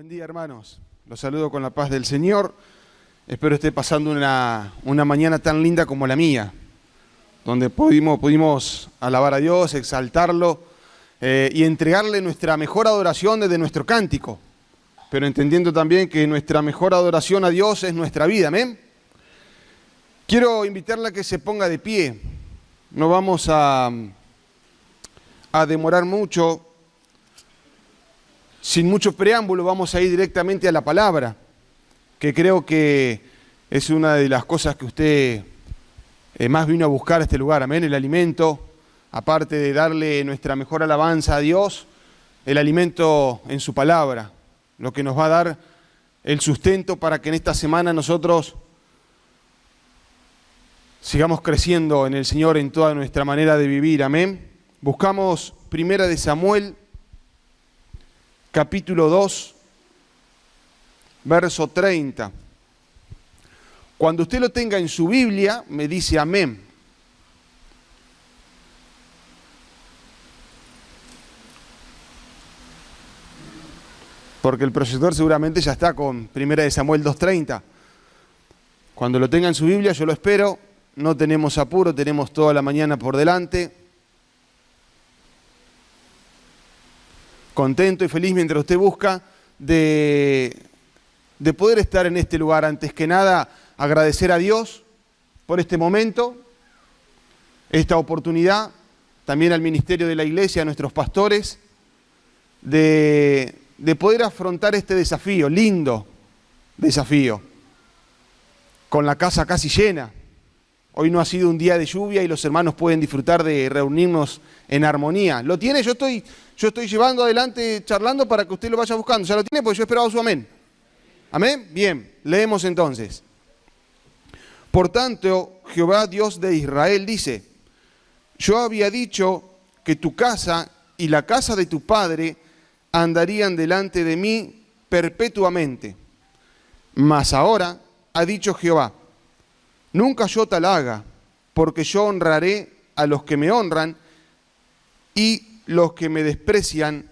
Buen día, hermanos. Los saludo con la paz del Señor. Espero esté pasando una mañana tan linda como la mía, donde pudimos alabar a Dios, exaltarlo y entregarle nuestra mejor adoración desde nuestro cántico, pero entendiendo también que nuestra mejor adoración a Dios es nuestra vida, ¿amén? Quiero invitarla a que se ponga de pie. No vamos a demorar mucho. Sin mucho preámbulo vamos a ir directamente a la palabra, que creo que es una de las cosas que usted más vino a buscar a este lugar, amén, el alimento, aparte de darle nuestra mejor alabanza a Dios, el alimento en su palabra, lo que nos va a dar el sustento para que en esta semana nosotros sigamos creciendo en el Señor en toda nuestra manera de vivir, amén. Buscamos Primera de Samuel, capítulo 2, verso 30. Cuando usted lo tenga en su Biblia, me dice amén. Porque el proyector seguramente ya está con Primera de Samuel 2:30. Cuando lo tenga en su Biblia, yo lo espero. No tenemos apuro, tenemos toda la mañana por delante. Contento y feliz mientras usted busca de poder estar en este lugar. Antes que nada, agradecer a Dios por este momento, esta oportunidad, también al ministerio de la iglesia, a nuestros pastores, de poder afrontar este desafío, lindo desafío, con la casa casi llena. Hoy no ha sido un día de lluvia y los hermanos pueden disfrutar de reunirnos en armonía. ¿Lo tiene? Yo estoy llevando adelante, charlando para que usted lo vaya buscando. ¿Ya lo tiene? Porque yo esperaba su amén. ¿Amén? Bien, leemos entonces. Por tanto, Jehová Dios de Israel dice: yo había dicho que tu casa y la casa de tu padre andarían delante de mí perpetuamente. Mas ahora ha dicho Jehová: nunca yo tal haga, porque yo honraré a los que me honran, y los que me desprecian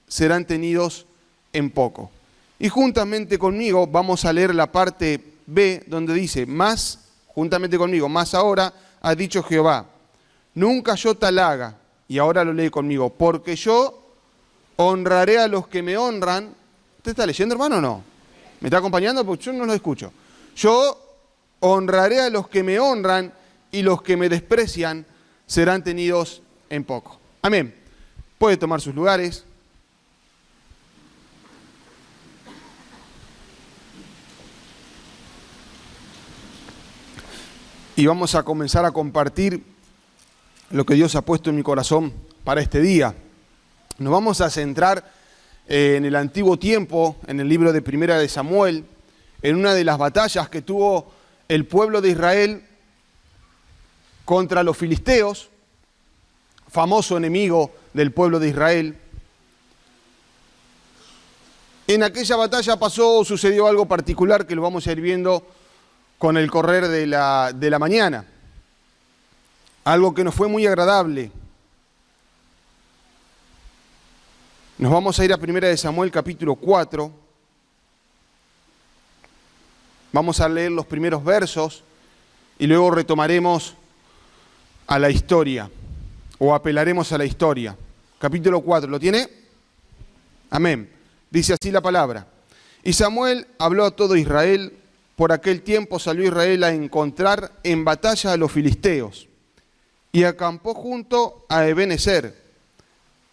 serán tenidos en poco. Y juntamente conmigo vamos a leer la parte B, donde dice, más, juntamente conmigo, más ahora ha dicho Jehová, nunca yo tal haga, y ahora lo lee conmigo, porque yo honraré a los que me honran. ¿Usted está leyendo, hermano, o no? ¿Me está acompañando? Porque yo no lo escucho. Yo honraré a los que me honran, y los que me desprecian serán tenidos en poco. Amén. Puede tomar sus lugares. Y vamos a comenzar a compartir lo que Dios ha puesto en mi corazón para este día. Nos vamos a centrar en el antiguo tiempo, en el libro de Primera de Samuel, en una de las batallas que tuvo el pueblo de Israel contra los filisteos, famoso enemigo del pueblo de Israel. En aquella batalla sucedió algo particular que lo vamos a ir viendo con el correr de la mañana. Algo que nos fue muy agradable. Nos vamos a ir a Primera de Samuel capítulo 4. Vamos a leer los primeros versos y luego retomaremos a la historia, o apelaremos a la historia. Capítulo 4, ¿lo tiene? Amén. Dice así la palabra. Y Samuel habló a todo Israel. Por aquel tiempo salió Israel a encontrar en batalla a los filisteos, y acampó junto a Ebenezer,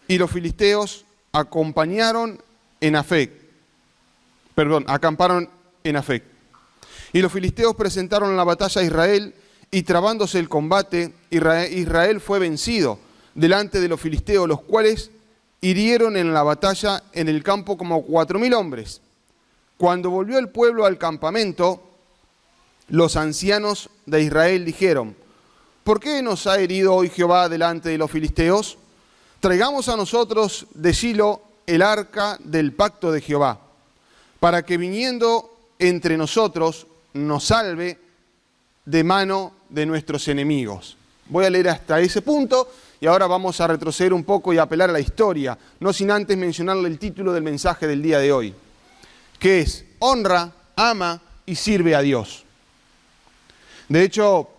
y los filisteos acamparon en Afec. Y los filisteos presentaron la batalla a Israel, y trabándose el combate, Israel fue vencido delante de los filisteos, los cuales hirieron en la batalla en el campo como 4.000 hombres. Cuando volvió el pueblo al campamento, los ancianos de Israel dijeron: ¿por qué nos ha herido hoy Jehová delante de los filisteos? Traigamos a nosotros de Silo el arca del pacto de Jehová, para que viniendo entre nosotros nos salve de mano de nuestros enemigos. Voy a leer hasta ese punto y ahora vamos a retroceder un poco y apelar a la historia, no sin antes mencionarle el título del mensaje del día de hoy. que es honra, ama y sirve a Dios. De hecho,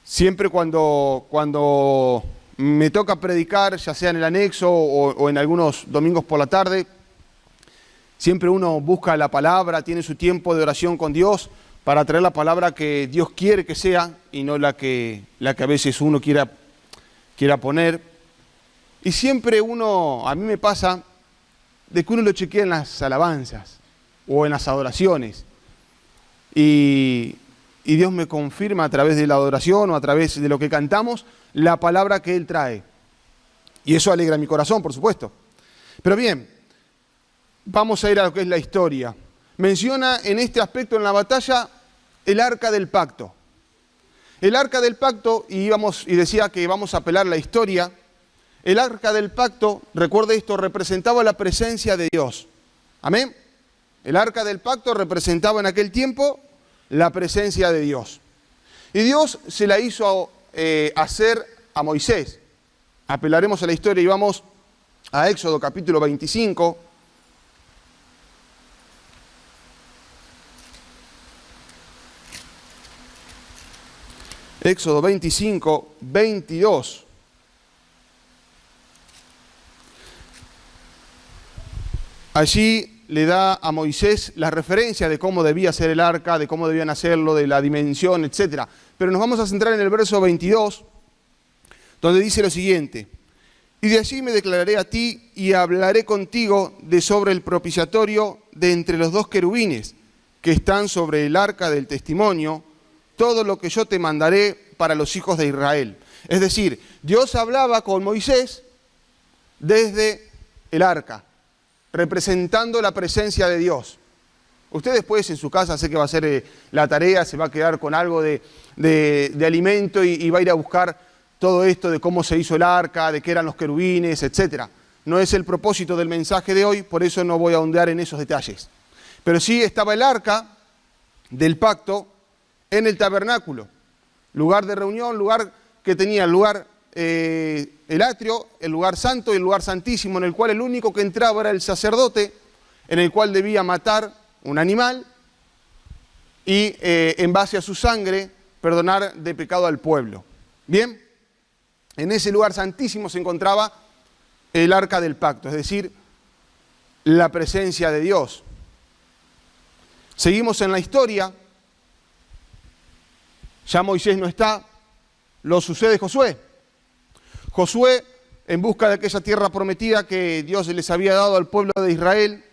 siempre cuando me toca predicar, ya sea en el anexo o en algunos domingos por la tarde, siempre uno busca la palabra, tiene su tiempo de oración con Dios para traer la palabra que Dios quiere que sea y no la que a veces uno quiera poner. Y siempre a mí me pasa de que uno lo chequea en las alabanzas o en las adoraciones. Y Dios me confirma a través de la adoración o a través de lo que cantamos la palabra que Él trae. Y eso alegra mi corazón, por supuesto. Pero bien, vamos a ir a lo que es la historia. Menciona en este aspecto en la batalla el arca del pacto. El arca del pacto, y decía que vamos a apelar la historia. El arca del pacto, recuerde esto, representaba la presencia de Dios. Amén. El arca del pacto representaba en aquel tiempo la presencia de Dios. Y Dios se la hizo hacer a Moisés. Apelaremos a la historia y vamos a Éxodo capítulo 25. Éxodo 25, 22. Allí le da a Moisés la referencia de cómo debía ser el arca, de cómo debían hacerlo, de la dimensión, etc. Pero nos vamos a centrar en el verso 22, donde dice lo siguiente: y de allí me declararé a ti y hablaré contigo de sobre el propiciatorio de entre los dos querubines que están sobre el arca del testimonio, todo lo que yo te mandaré para los hijos de Israel. Es decir, Dios hablaba con Moisés desde el arca, representando la presencia de Dios. Usted después en su casa, sé que va a hacer la tarea, se va a quedar con algo de alimento y va a ir a buscar todo esto de cómo se hizo el arca, de qué eran los querubines, etc. No es el propósito del mensaje de hoy, por eso no voy a ahondar en esos detalles. Pero sí estaba el arca del pacto en el tabernáculo, lugar de reunión, lugar que tenía el atrio, el lugar santo y el lugar santísimo, en el cual el único que entraba era el sacerdote, en el cual debía matar un animal y en base a su sangre perdonar de pecado al pueblo. Bien, en ese lugar santísimo se encontraba el arca del pacto, es decir, la presencia de Dios. Seguimos en la historia. Ya Moisés no está, lo sucede Josué. Josué, en busca de aquella tierra prometida que Dios les había dado al pueblo de Israel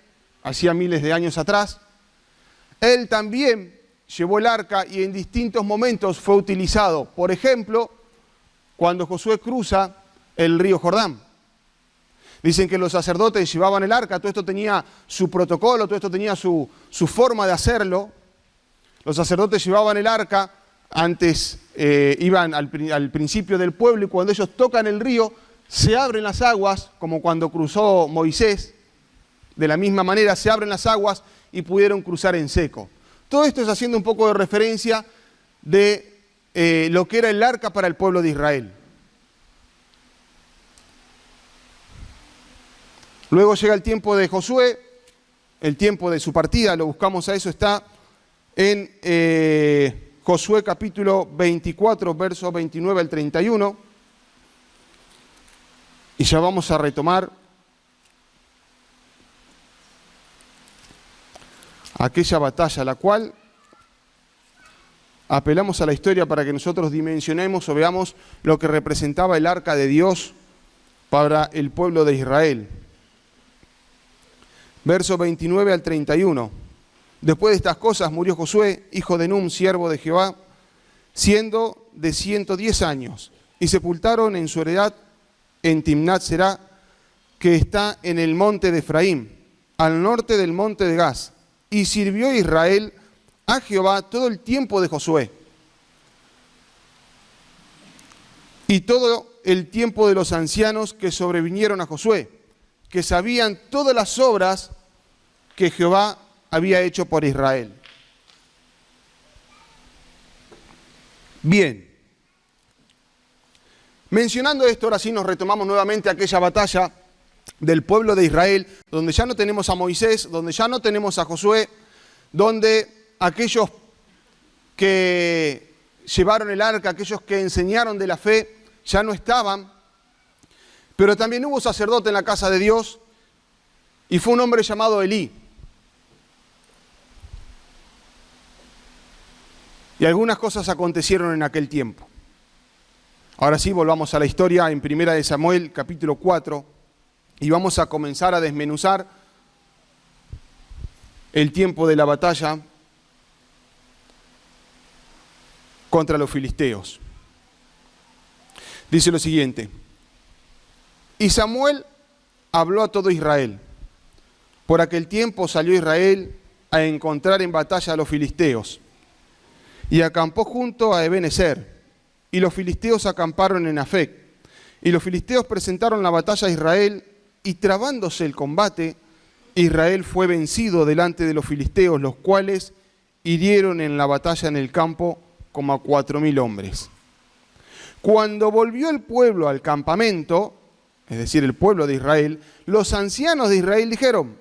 hacía miles de años atrás, él también llevó el arca y en distintos momentos fue utilizado. Por ejemplo, cuando Josué cruza el río Jordán. Dicen que los sacerdotes llevaban el arca, todo esto tenía su protocolo, todo esto tenía su forma de hacerlo. Los sacerdotes llevaban el arca, antes iban al principio del pueblo y cuando ellos tocan el río se abren las aguas, como cuando cruzó Moisés. De la misma manera se abren las aguas y pudieron cruzar en seco. Todo esto es haciendo un poco de referencia de lo que era el arca para el pueblo de Israel. Luego llega el tiempo de Josué, el tiempo de su partida, lo buscamos a eso, está en Josué capítulo 24, versos 29 al 31. Y ya vamos a retomar aquella batalla, la cual apelamos a la historia para que nosotros dimensionemos o veamos lo que representaba el arca de Dios para el pueblo de Israel. Verso 29 al 31. Después de estas cosas murió Josué, hijo de Nun, siervo de Jehová, siendo de 110 años, y sepultaron en su heredad en Timnat Será, que está en el monte de Efraín, al norte del monte de Gaz. Y sirvió Israel a Jehová todo el tiempo de Josué, y todo el tiempo de los ancianos que sobrevinieron a Josué, que sabían todas las obras que Jehová había hecho por Israel. Bien. Mencionando esto, ahora sí nos retomamos nuevamente aquella batalla del pueblo de Israel, donde ya no tenemos a Moisés, donde ya no tenemos a Josué, donde aquellos que llevaron el arca, aquellos que enseñaron de la fe, ya no estaban, pero también hubo sacerdote en la casa de Dios, y fue un hombre llamado Elí. Y algunas cosas acontecieron en aquel tiempo. Ahora sí, volvamos a la historia en 1 de Samuel, capítulo 4, y vamos a comenzar a desmenuzar el tiempo de la batalla contra los filisteos. Dice lo siguiente: y Samuel habló a todo Israel. Por aquel tiempo salió Israel a encontrar en batalla a los filisteos, y acampó junto a Ebenezer, y los filisteos acamparon en Afec. Y los filisteos presentaron la batalla a Israel, y trabándose el combate, Israel fue vencido delante de los filisteos, los cuales hirieron en la batalla en el campo como a 4.000 hombres. Cuando volvió el pueblo al campamento, es decir, el pueblo de Israel, los ancianos de Israel dijeron: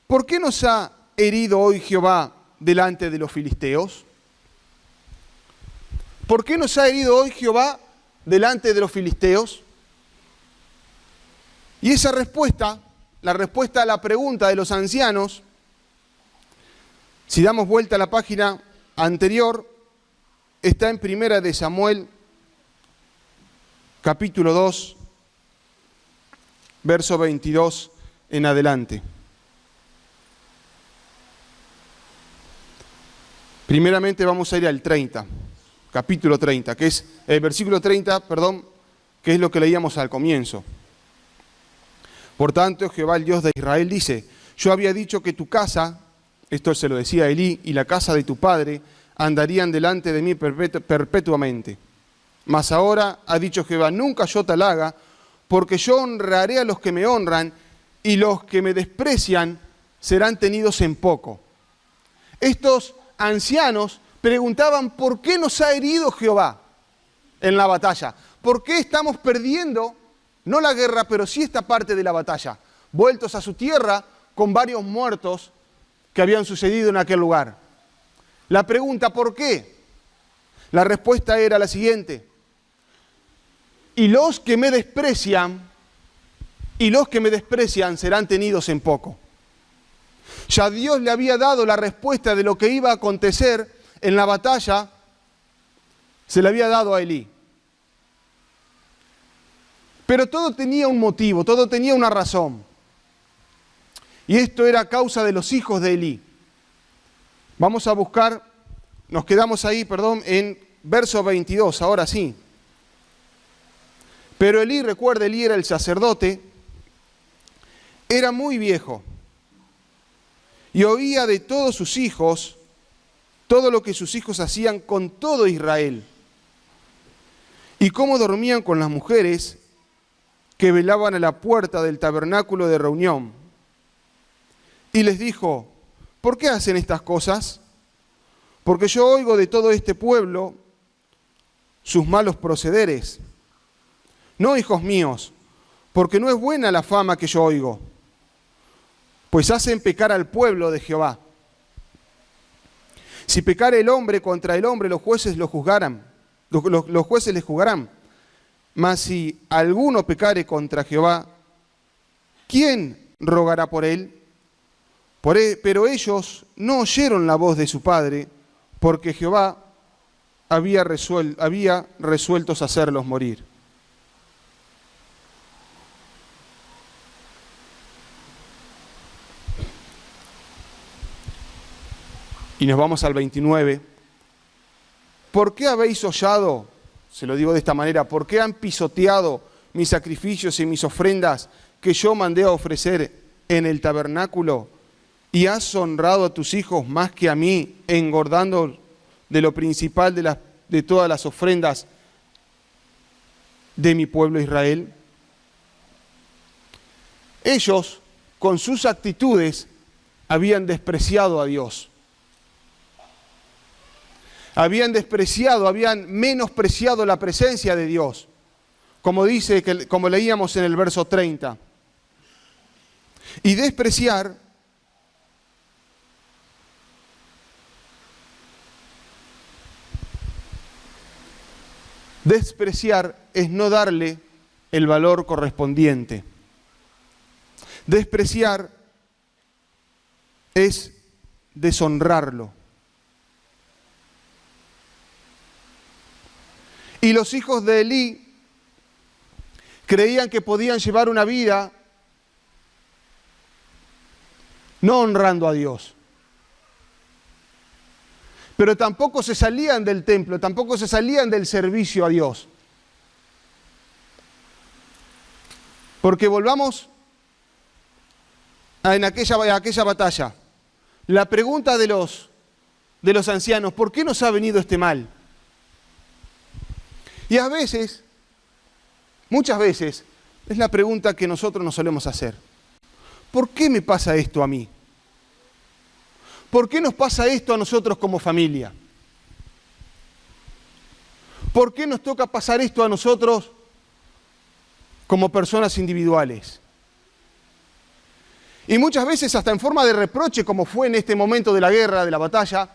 ¿por qué nos ha herido hoy Jehová delante de los filisteos? ¿Por qué nos ha herido hoy Jehová delante de los filisteos? Y esa respuesta, la respuesta a la pregunta de los ancianos, si damos vuelta a la página anterior, está en 1 de Samuel, capítulo 2, verso 22 en adelante. Primeramente vamos a ir al 30, capítulo 30, que es el versículo 30, que es lo que leíamos al comienzo. Por tanto, Jehová, el Dios de Israel, dice: yo había dicho que tu casa, esto se lo decía Elí, y la casa de tu padre andarían delante de mí perpetuamente. Mas ahora ha dicho Jehová: nunca yo tal haga, porque yo honraré a los que me honran, y los que me desprecian serán tenidos en poco. Estos ancianos preguntaban: ¿por qué nos ha herido Jehová en la batalla? ¿Por qué estamos perdiendo, no la guerra, pero sí esta parte de la batalla? Vueltos a su tierra con varios muertos que habían sucedido en aquel lugar. La pregunta: ¿por qué? La respuesta era la siguiente: y los que me desprecian serán tenidos en poco. Ya Dios le había dado la respuesta de lo que iba a acontecer en la batalla, se le había dado a Elí. Pero todo tenía un motivo, todo tenía una razón. Y esto era a causa de los hijos de Elí. Vamos a buscar, nos quedamos ahí, en verso 22, ahora sí. Pero Elí, recuerda, Elí era el sacerdote, era muy viejo y oía de todos sus hijos, todo lo que sus hijos hacían con todo Israel, y cómo dormían con las mujeres que velaban a la puerta del tabernáculo de reunión. Y les dijo: ¿por qué hacen estas cosas? Porque yo oigo de todo este pueblo sus malos procederes. No, hijos míos, porque no es buena la fama que yo oigo, pues hacen pecar al pueblo de Jehová. Si pecare el hombre contra el hombre, los jueces lo juzgarán, los jueces le juzgarán. Mas si alguno pecare contra Jehová, ¿quién rogará por él? Pero ellos no oyeron la voz de su padre, porque Jehová había resuelto hacerlos morir. Y nos vamos al 29. ¿Por qué habéis hollado? Se lo digo de esta manera: ¿por qué han pisoteado mis sacrificios y mis ofrendas que yo mandé a ofrecer en el tabernáculo? ¿Y has honrado a tus hijos más que a mí, engordando de lo principal de todas las ofrendas de mi pueblo Israel? Ellos, con sus actitudes, habían despreciado a Dios. Habían menospreciado la presencia de Dios. Como leíamos en el verso 30. Y despreciar es no darle el valor correspondiente. Despreciar es deshonrarlo. Y los hijos de Elí creían que podían llevar una vida no honrando a Dios. Pero tampoco se salían del templo, tampoco se salían del servicio a Dios. Porque volvamos a aquella batalla. La pregunta de los ancianos, ¿por qué nos ha venido este mal? Y a veces, muchas veces, es la pregunta que nosotros nos solemos hacer. ¿Por qué me pasa esto a mí? ¿Por qué nos pasa esto a nosotros como familia? ¿Por qué nos toca pasar esto a nosotros como personas individuales? Y muchas veces hasta en forma de reproche, como fue en este momento de la guerra, de la batalla,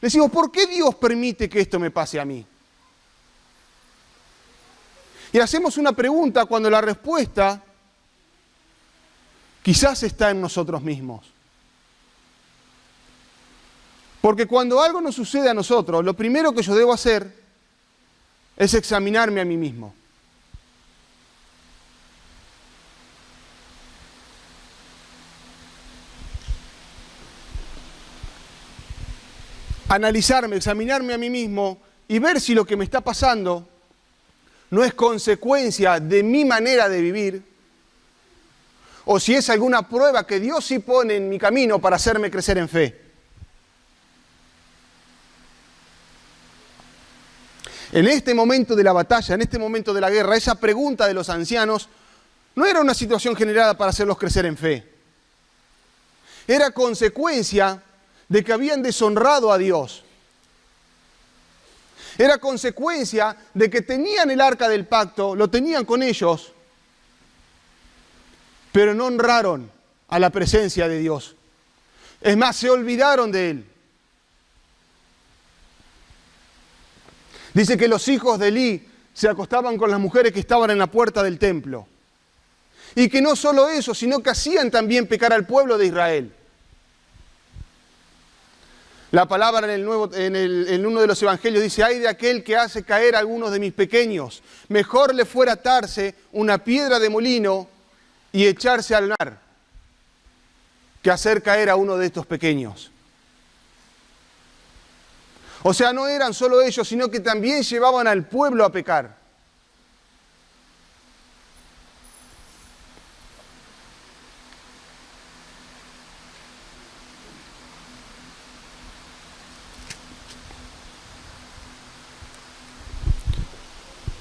decimos, ¿por qué Dios permite que esto me pase a mí? Y hacemos una pregunta cuando la respuesta quizás está en nosotros mismos. Porque cuando algo nos sucede a nosotros, lo primero que yo debo hacer es examinarme a mí mismo. Analizarme, examinarme a mí mismo y ver si lo que me está pasando no es consecuencia de mi manera de vivir, o si es alguna prueba que Dios sí pone en mi camino para hacerme crecer en fe. En este momento de la batalla, en este momento de la guerra, esa pregunta de los ancianos no era una situación generada para hacerlos crecer en fe. Era consecuencia de que habían deshonrado a Dios. Era consecuencia de que tenían el arca del pacto, lo tenían con ellos, pero no honraron a la presencia de Dios. Es más, se olvidaron de Él. Dice que los hijos de Elí se acostaban con las mujeres que estaban en la puerta del templo. Y que no solo eso, sino que hacían también pecar al pueblo de Israel. La palabra en uno de los evangelios dice, ay de aquel que hace caer a algunos de mis pequeños, mejor le fuera atarse una piedra de molino y echarse al mar, que hacer caer a uno de estos pequeños. O sea, no eran solo ellos, sino que también llevaban al pueblo a pecar.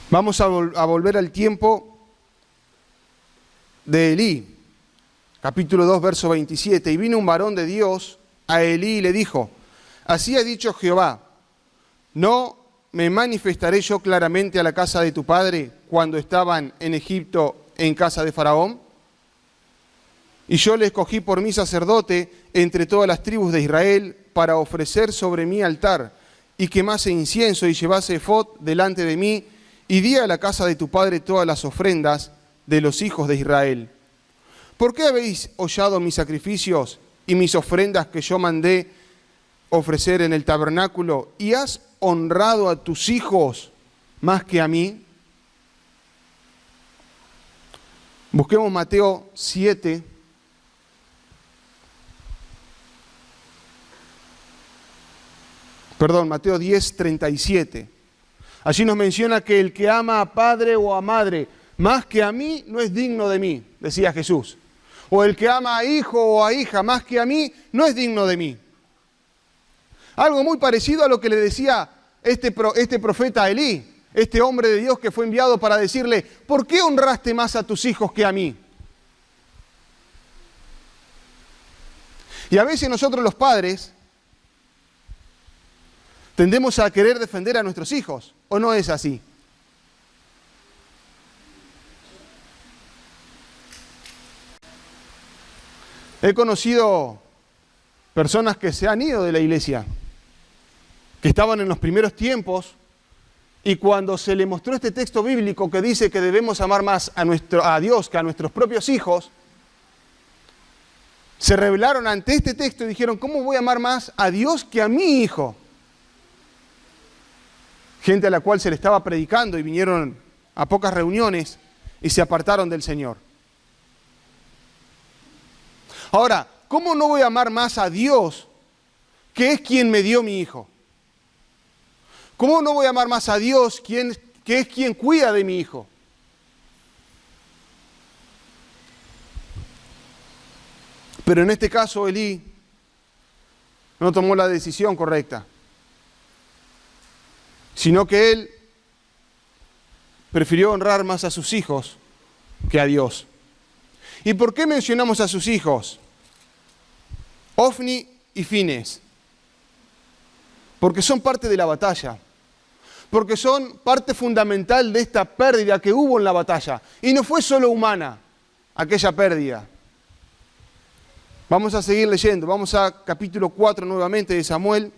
Vamos a volver al tiempo de Elí, capítulo 2, verso 27. Y vino un varón de Dios a Elí y le dijo, así ha dicho Jehová, ¿no me manifestaré yo claramente a la casa de tu padre cuando estaban en Egipto en casa de Faraón? Y yo le escogí por mi sacerdote entre todas las tribus de Israel para ofrecer sobre mi altar y quemase incienso y llevase efod delante de mí, y di a la casa de tu padre todas las ofrendas de los hijos de Israel. ¿Por qué habéis hollado mis sacrificios y mis ofrendas que yo mandé ofrecer en el tabernáculo, y has honrado a tus hijos más que a mí? Busquemos Mateo 7. Mateo 10, 37. Allí nos menciona que el que ama a padre o a madre más que a mí no es digno de mí, decía Jesús. O el que ama a hijo o a hija más que a mí no es digno de mí. Algo muy parecido a lo que le decía este profeta Elí, este hombre de Dios que fue enviado para decirle, ¿por qué honraste más a tus hijos que a mí? Y a veces nosotros los padres tendemos a querer defender a nuestros hijos, ¿o no es así? He conocido personas que se han ido de la iglesia, que estaban en los primeros tiempos, y cuando se le mostró este texto bíblico que dice que debemos amar más a Dios que a nuestros propios hijos, se rebelaron ante este texto y dijeron, ¿cómo voy a amar más a Dios que a mi hijo? Gente a la cual se le estaba predicando y vinieron a pocas reuniones y se apartaron del Señor. Ahora, ¿cómo no voy a amar más a Dios, que es quien me dio mi hijo? ¿Cómo no voy a amar más a Dios, que es quien cuida de mi hijo? Pero en este caso, Elí no tomó la decisión correcta, sino que él prefirió honrar más a sus hijos que a Dios. ¿Y por qué mencionamos a sus hijos? Ofni y Fines. Porque son parte de la batalla. Porque son parte fundamental de esta pérdida que hubo en la batalla. Y no fue solo humana aquella pérdida. Vamos a seguir leyendo. Vamos a capítulo 4 nuevamente de Samuel.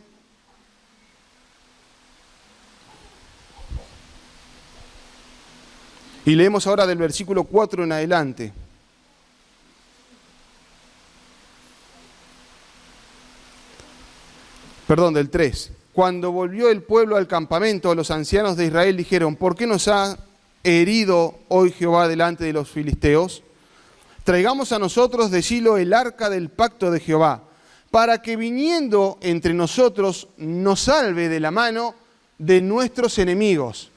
Y leemos ahora del versículo 4 en adelante. Perdón, del 3. Cuando volvió el pueblo al campamento, los ancianos de Israel dijeron, ¿por qué nos ha herido hoy Jehová delante de los filisteos? Traigamos a nosotros de Silo el arca del pacto de Jehová, para que viniendo entre nosotros nos salve de la mano de nuestros enemigos.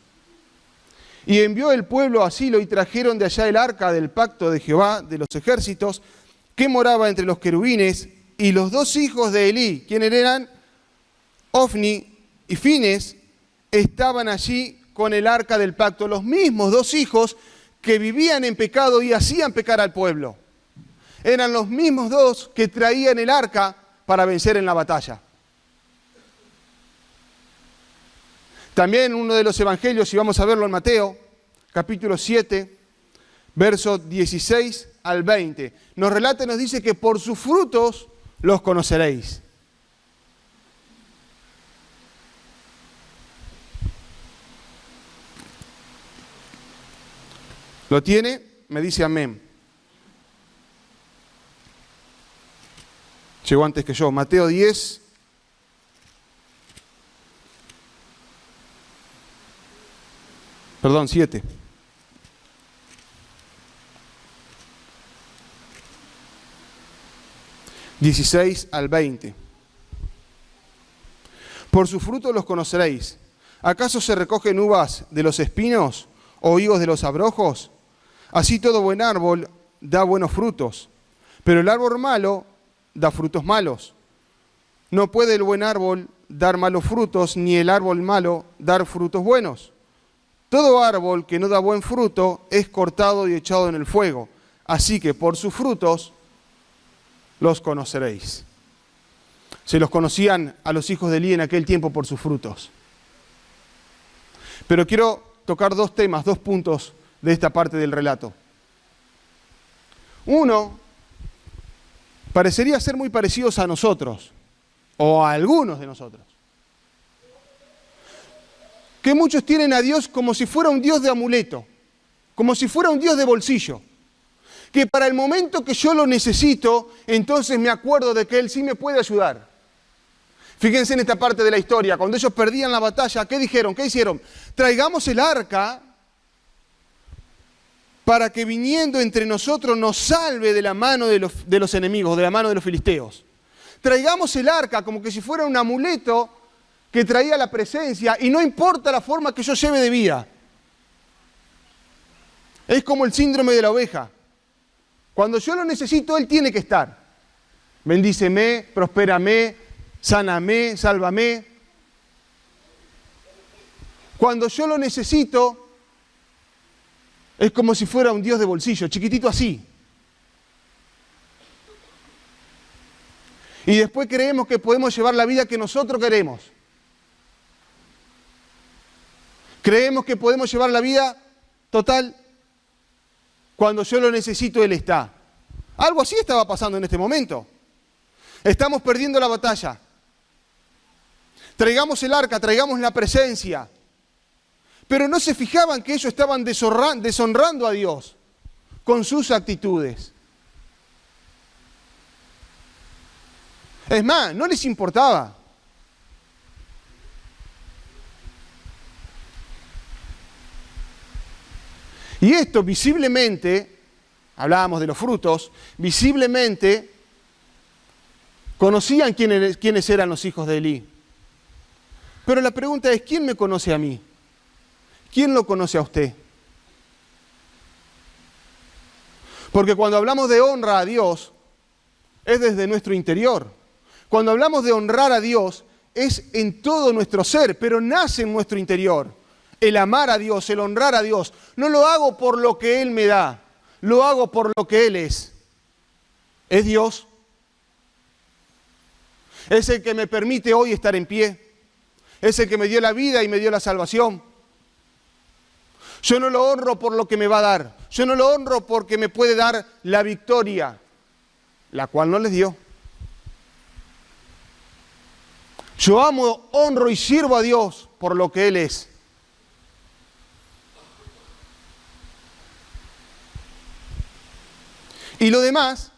Y envió el pueblo a Silo y trajeron de allá el arca del pacto de Jehová de los ejércitos, que moraba entre los querubines, y los dos hijos de Elí, quienes eran Ofni y Fines, estaban allí con el arca del pacto, los mismos dos hijos que vivían en pecado y hacían pecar al pueblo. Eran los mismos dos que traían el arca para vencer en la batalla. También uno de los evangelios, y vamos a verlo en Mateo, capítulo 7, versos 16 al 20, nos relata y nos dice que por sus frutos los conoceréis. ¿Lo tiene? Me dice amén. Llegó antes que yo. Mateo 10. Perdón, 7. (16 al 20). Por su fruto los conoceréis. ¿Acaso se recogen uvas de los espinos o higos de los abrojos? Así todo buen árbol da buenos frutos, pero el árbol malo da frutos malos. No puede el buen árbol dar malos frutos, ni el árbol malo dar frutos buenos. Todo árbol que no da buen fruto es cortado y echado en el fuego. Así que por sus frutos los conoceréis. Se los conocían a los hijos de Elí en aquel tiempo por sus frutos. Pero quiero tocar dos temas, dos puntos de esta parte del relato. Uno, parecería ser muy parecidos a nosotros, o a algunos de nosotros. Que muchos tienen a Dios como si fuera un Dios de amuleto, como si fuera un Dios de bolsillo. Que para el momento que yo lo necesito, entonces me acuerdo de que Él sí me puede ayudar. Fíjense en esta parte de la historia, cuando ellos perdían la batalla, ¿qué dijeron? ¿Qué hicieron? Traigamos el arca para que viniendo entre nosotros nos salve de la mano de los enemigos, de la mano de los filisteos. Traigamos el arca como que si fuera un amuleto que traía la presencia, y no importa la forma que yo lleve de vida. Es como el síndrome de la oveja. Cuando yo lo necesito, Él tiene que estar. Bendíceme, prospérame, sáname, sálvame. Cuando yo lo necesito, es como si fuera un Dios de bolsillo, chiquitito así. Y después creemos que podemos llevar la vida que nosotros queremos. Creemos que podemos llevar la vida total. Cuando yo lo necesito, Él está. Algo así estaba pasando en este momento. Estamos perdiendo la batalla. Traigamos el arca, traigamos la presencia. Pero no se fijaban que ellos estaban deshonrando a Dios con sus actitudes. Es más, no les importaba. Y esto visiblemente, hablábamos de los frutos, visiblemente conocían quiénes eran los hijos de Elí. Pero la pregunta es, ¿quién me conoce a mí? ¿Quién lo conoce a usted? Porque cuando hablamos de honra a Dios, es desde nuestro interior. Cuando hablamos de honrar a Dios, es en todo nuestro ser, pero nace en nuestro interior. El amar a Dios, el honrar a Dios. No lo hago por lo que Él me da, lo hago por lo que Él es. Es Dios. Es el que me permite hoy estar en pie. Es el que me dio la vida y me dio la salvación. Yo no lo honro por lo que me va a dar. Yo no lo honro porque me puede dar la victoria, la cual no les dio. Yo amo, honro y sirvo a Dios por lo que Él es. Y lo demás,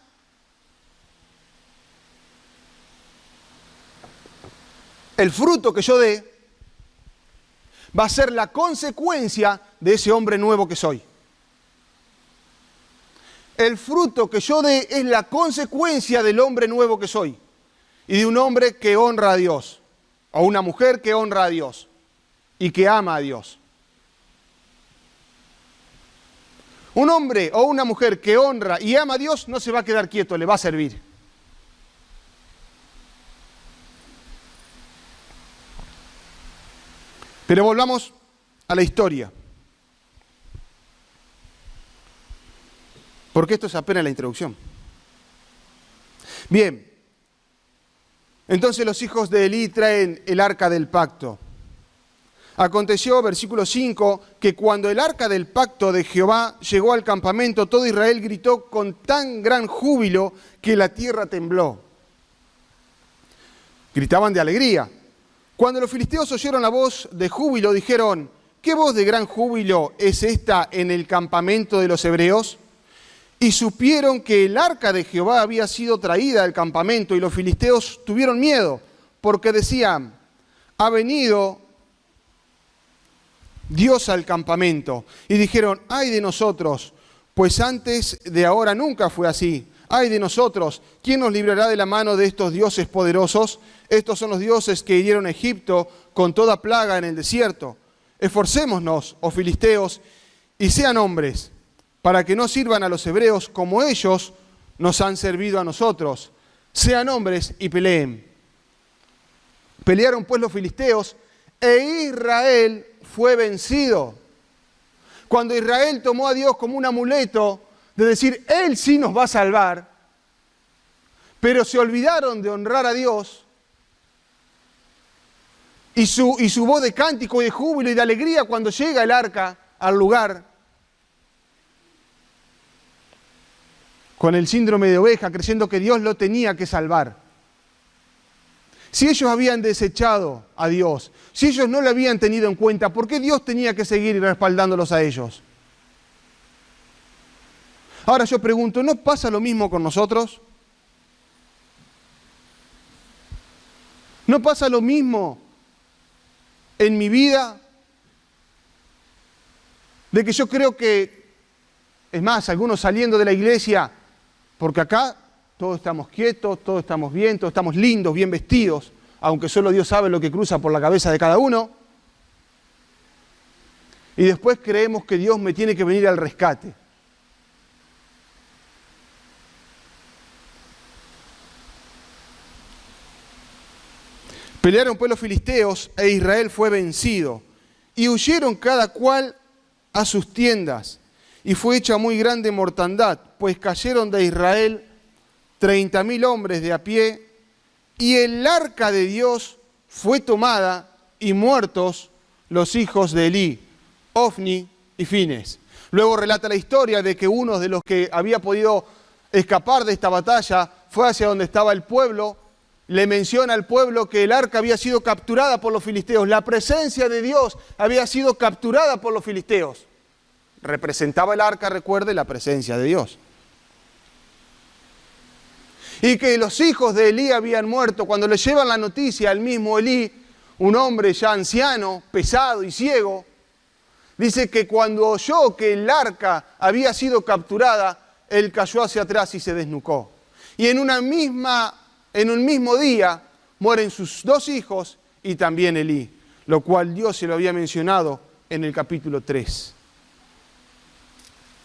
el fruto que yo dé, va a ser la consecuencia de ese hombre nuevo que soy. El fruto que yo dé es la consecuencia del hombre nuevo que soy. Y de un hombre que honra a Dios. O una mujer que honra a Dios. Y que ama a Dios. Un hombre o una mujer que honra y ama a Dios no se va a quedar quieto, le va a servir. Pero volvamos a la historia. Porque esto es apenas la introducción. Bien. Entonces los hijos de Elí traen el arca del pacto. Aconteció, versículo 5, que cuando el arca del pacto de Jehová llegó al campamento, todo Israel gritó con tan gran júbilo que la tierra tembló. Gritaban de alegría. Cuando los filisteos oyeron la voz de júbilo, dijeron, ¿qué voz de gran júbilo es esta en el campamento de los hebreos? Y supieron que el arca de Jehová había sido traída al campamento, y los filisteos tuvieron miedo, porque decían, ha venido Dios al campamento. Y dijeron, ay de nosotros, pues antes de ahora nunca fue así. Ay de nosotros, ¿quién nos librará de la mano de estos dioses poderosos? Estos son los dioses que hirieron a Egipto con toda plaga en el desierto. Esforcémonos, oh filisteos, y sean hombres, para que no sirvan a los hebreos como ellos nos han servido a nosotros. Sean hombres y peleen. Pelearon pues los filisteos, e Israel fue vencido. Cuando Israel tomó a Dios como un amuleto de decir, Él sí nos va a salvar, pero se olvidaron de honrar a Dios, y su voz de cántico y de júbilo y de alegría cuando llega el arca al lugar, con el síndrome de oveja, creyendo que Dios lo tenía que salvar. Si ellos habían desechado a Dios, si ellos no lo habían tenido en cuenta, ¿por qué Dios tenía que seguir respaldándolos a ellos? Ahora yo pregunto, ¿no pasa lo mismo con nosotros? ¿No pasa lo mismo en mi vida? De que yo creo que, es más, algunos saliendo de la iglesia, porque acá todos estamos quietos, todos estamos bien, todos estamos lindos, bien vestidos, aunque solo Dios sabe lo que cruza por la cabeza de cada uno. Y después creemos que Dios me tiene que venir al rescate. Pelearon pues los filisteos e Israel fue vencido. Y huyeron cada cual a sus tiendas. Y fue hecha muy grande mortandad, pues cayeron de Israel 30.000 hombres de a pie, y el arca de Dios fue tomada, y muertos los hijos de Elí, Ofni y Fines. Luego relata la historia de que uno de los que había podido escapar de esta batalla, fue hacia donde estaba el pueblo. Le menciona al pueblo que el arca había sido capturada por los filisteos. La presencia de Dios había sido capturada por los filisteos. Representaba el arca, recuerde, la presencia de Dios. Y que los hijos de Elí habían muerto. Cuando le llevan la noticia al mismo Elí, un hombre ya anciano, pesado y ciego, dice que cuando oyó que el arca había sido capturada, él cayó hacia atrás y se desnucó. Y en un mismo día mueren sus 2 hijos y también Elí, lo cual Dios se lo había mencionado en el capítulo 3.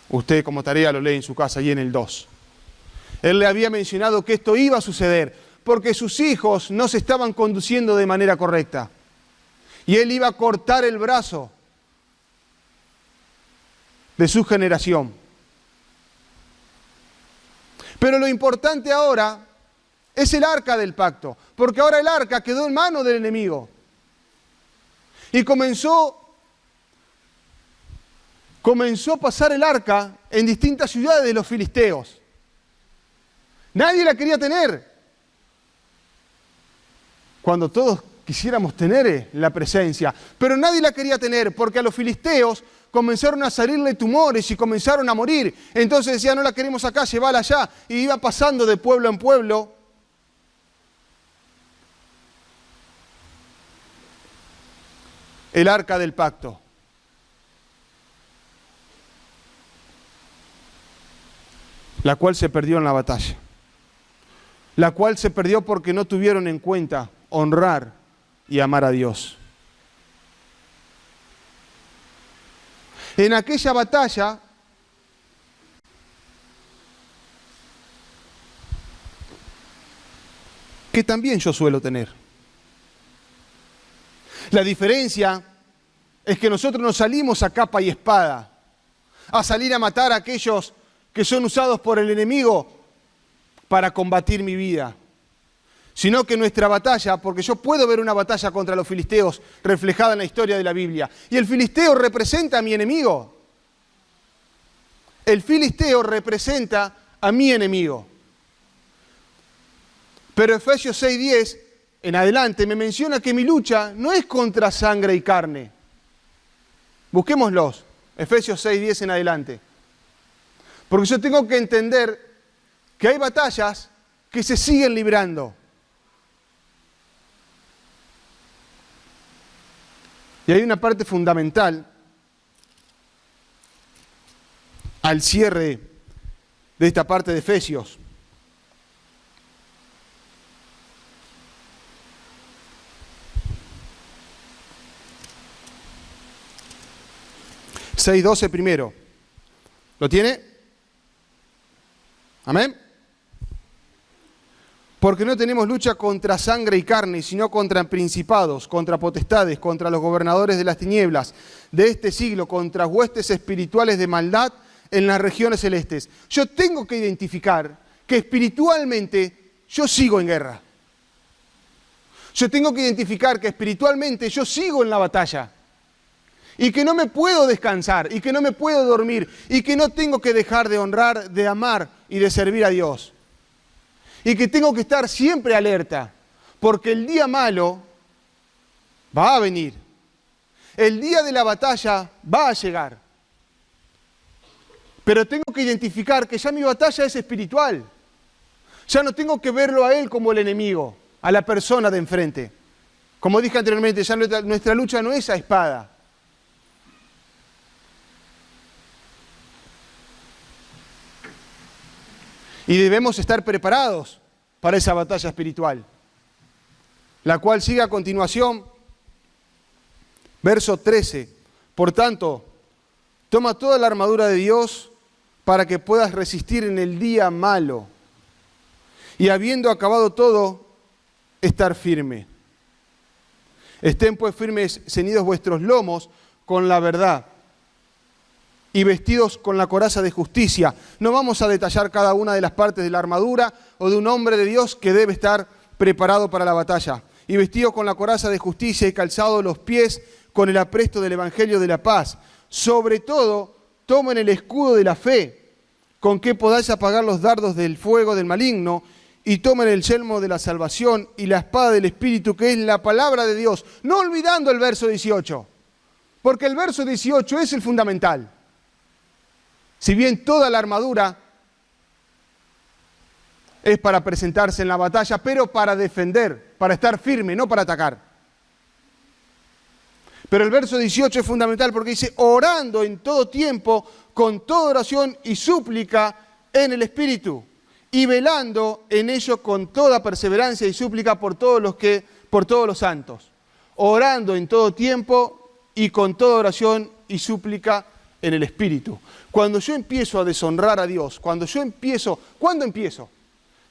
Usted como tarea lo lee en su casa y en el 2. Él le había mencionado que esto iba a suceder porque sus hijos no se estaban conduciendo de manera correcta. Y él iba a cortar el brazo de su generación. Pero lo importante ahora es el arca del pacto, porque ahora el arca quedó en manos del enemigo. Y comenzó a pasar el arca en distintas ciudades de los filisteos. Nadie la quería tener. Cuando todos quisiéramos tener la presencia, pero nadie la quería tener porque a los filisteos comenzaron a salirle tumores y comenzaron a morir. Entonces decían, no la queremos acá, llévala allá. Y iba pasando de pueblo en pueblo. El arca del pacto. La cual se perdió en la batalla. La cual se perdió porque no tuvieron en cuenta honrar y amar a Dios. En aquella batalla, que también yo suelo tener. La diferencia es que nosotros no salimos a capa y espada, a salir a matar a aquellos que son usados por el enemigo para combatir mi vida, sino que nuestra batalla, porque yo puedo ver una batalla contra los filisteos reflejada en la historia de la Biblia, y el filisteo representa a mi enemigo. El filisteo representa a mi enemigo. Pero Efesios 6:10 en adelante me menciona que mi lucha no es contra sangre y carne. Busquémoslos, Efesios 6:10 en adelante. Porque yo tengo que entender que hay batallas que se siguen librando. Y hay una parte fundamental al cierre de esta parte de Efesios. (6:12) primero. ¿Lo tiene? ¿Amén? Porque no tenemos lucha contra sangre y carne, sino contra principados, contra potestades, contra los gobernadores de las tinieblas de este siglo, contra huestes espirituales de maldad en las regiones celestes. Yo tengo que identificar que espiritualmente yo sigo en guerra. Yo tengo que identificar que espiritualmente yo sigo en la batalla. Y que no me puedo descansar, y que no me puedo dormir, y que no tengo que dejar de honrar, de amar y de servir a Dios. Y que tengo que estar siempre alerta, porque el día malo va a venir. El día de la batalla va a llegar. Pero tengo que identificar que ya mi batalla es espiritual. Ya no tengo que verlo a él como el enemigo, a la persona de enfrente. Como dije anteriormente, ya nuestra lucha no es a espada. Y debemos estar preparados para esa batalla espiritual, la cual sigue a continuación, verso 13. Por tanto, toma toda la armadura de Dios para que puedas resistir en el día malo y habiendo acabado todo, estar firme. Estén pues firmes, ceñidos vuestros lomos con la verdad y vestidos con la coraza de justicia. No vamos a detallar cada una de las partes de la armadura o de un hombre de Dios que debe estar preparado para la batalla. Y vestidos con la coraza de justicia y calzados los pies con el apresto del Evangelio de la paz. Sobre todo, tomen el escudo de la fe, con que podáis apagar los dardos del fuego del maligno, y tomen el yelmo de la salvación y la espada del Espíritu, que es la palabra de Dios. No olvidando el verso 18, porque el verso 18 es el fundamental. Si bien toda la armadura es para presentarse en la batalla, pero para defender, para estar firme, no para atacar. Pero el verso 18 es fundamental porque dice, orando en todo tiempo, con toda oración y súplica en el Espíritu, y velando en ello con toda perseverancia y súplica por todos los santos. Orando en todo tiempo y con toda oración y súplica en el Espíritu. Cuando yo empiezo a deshonrar a Dios, ¿cuándo empiezo?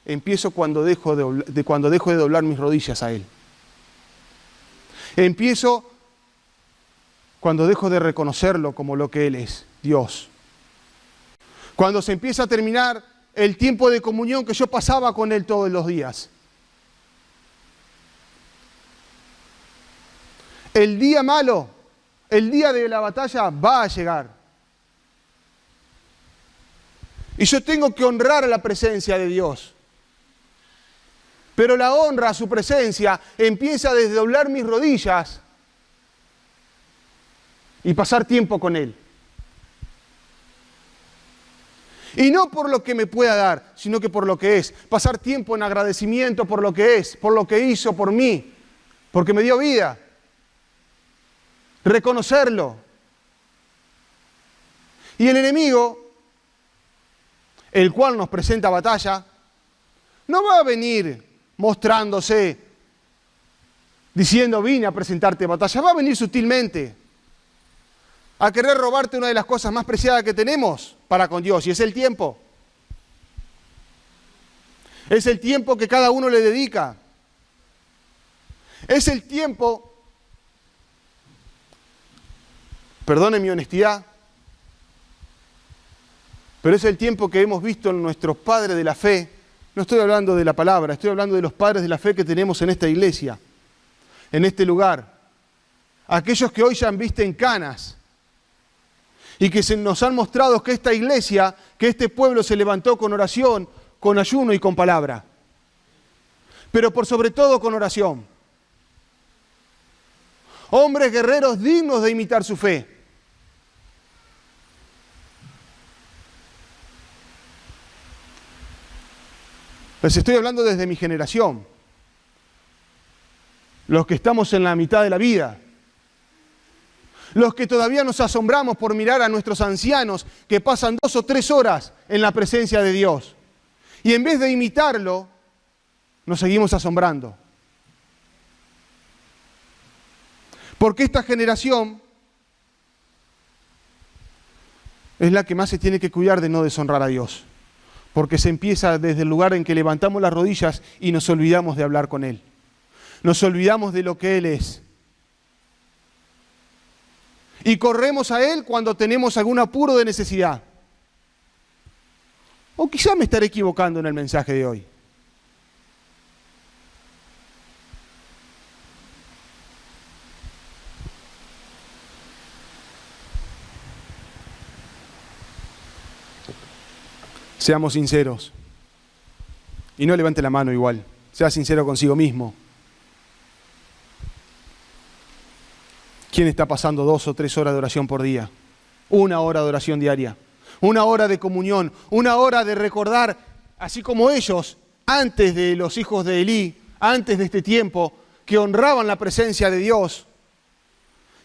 Empiezo cuando dejo de doblar mis rodillas a Él. Empiezo cuando dejo de reconocerlo como lo que Él es, Dios. Cuando se empieza a terminar el tiempo de comunión que yo pasaba con Él todos los días. El día malo, el día de la batalla va a llegar. Y yo tengo que honrar a la presencia de Dios. Pero la honra a su presencia empieza desde doblar mis rodillas y pasar tiempo con Él. Y no por lo que me pueda dar, sino que por lo que es. Pasar tiempo en agradecimiento por lo que es, por lo que hizo por mí, porque me dio vida. Reconocerlo. Y el enemigo, el cual nos presenta batalla, no va a venir mostrándose, diciendo vine a presentarte batalla, va a venir sutilmente a querer robarte una de las cosas más preciadas que tenemos para con Dios, y es el tiempo. Es el tiempo que cada uno le dedica. Es el tiempo, perdonen mi honestidad, pero es el tiempo que hemos visto en nuestros padres de la fe. No estoy hablando de la palabra, estoy hablando de los padres de la fe que tenemos en esta iglesia, en este lugar. Aquellos que hoy ya han visto en canas y que nos han mostrado que esta iglesia, que este pueblo se levantó con oración, con ayuno y con palabra. Pero por sobre todo con oración. Hombres guerreros dignos de imitar su fe. Les estoy hablando desde mi generación. Los que estamos en la mitad de la vida. Los que todavía nos asombramos por mirar a nuestros ancianos que pasan 2 o 3 horas en la presencia de Dios. Y en vez de imitarlo, nos seguimos asombrando. Porque esta generación es la que más se tiene que cuidar de no deshonrar a Dios. Porque se empieza desde el lugar en que levantamos las rodillas y nos olvidamos de hablar con Él. Nos olvidamos de lo que Él es. Y corremos a Él cuando tenemos algún apuro de necesidad. O quizá me estaré equivocando en el mensaje de hoy. Seamos sinceros. Y no levante la mano igual. Sea sincero consigo mismo. ¿Quién está pasando 2 o 3 horas de oración por día? 1 hora de oración diaria. 1 hora de comunión. 1 hora de recordar, así como ellos, antes de los hijos de Elí, antes de este tiempo, que honraban la presencia de Dios.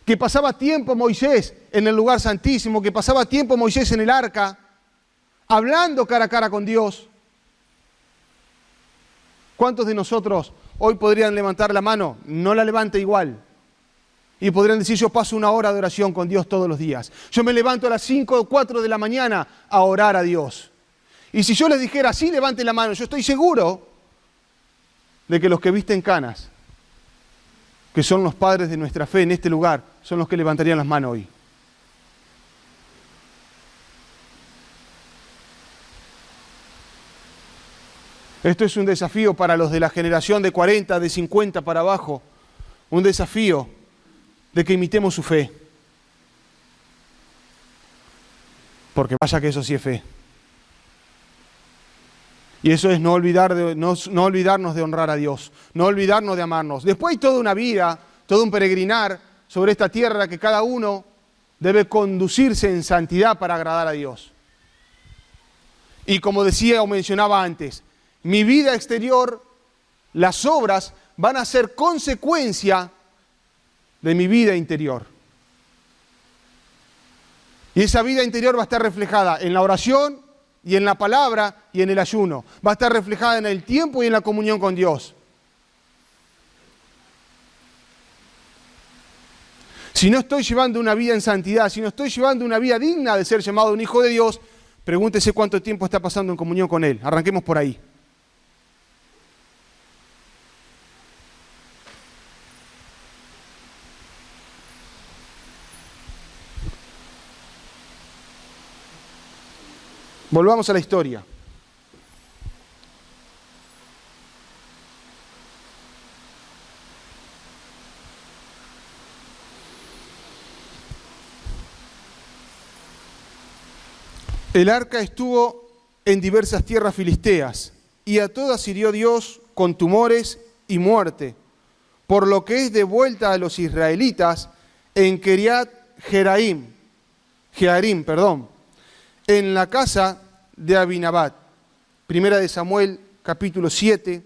Que pasaba tiempo Moisés en el lugar santísimo, que pasaba tiempo Moisés en el arca, hablando cara a cara con Dios. ¿Cuántos de nosotros hoy podrían levantar la mano? No la levante igual. Y podrían decir, yo paso 1 hora de oración con Dios todos los días. Yo me levanto a las 5 o 4 de la mañana a orar a Dios. Y si yo les dijera, sí, levante la mano, yo estoy seguro de que los que visten canas, que son los padres de nuestra fe en este lugar, son los que levantarían las manos hoy. Esto es un desafío para los de la generación de 40, de 50 para abajo. Un desafío de que imitemos su fe. Porque vaya que eso sí es fe. Y eso es no olvidarnos de honrar a Dios, no olvidarnos de amarnos. Después hay toda una vida, todo un peregrinar sobre esta tierra que cada uno debe conducirse en santidad para agradar a Dios. Y como decía o mencionaba antes, mi vida exterior, las obras van a ser consecuencia de mi vida interior. Y esa vida interior va a estar reflejada en la oración y en la palabra y en el ayuno. Va a estar reflejada en el tiempo y en la comunión con Dios. Si no estoy llevando una vida en santidad, si no estoy llevando una vida digna de ser llamado un hijo de Dios, pregúntese cuánto tiempo está pasando en comunión con Él. Arranquemos por ahí. Volvamos a la historia. El arca estuvo en diversas tierras filisteas, y a todas hirió Dios con tumores y muerte, por lo que es devuelta a los israelitas en Kiriat Jearim, en la casa de Abinadab. Primera de Samuel, capítulo 7.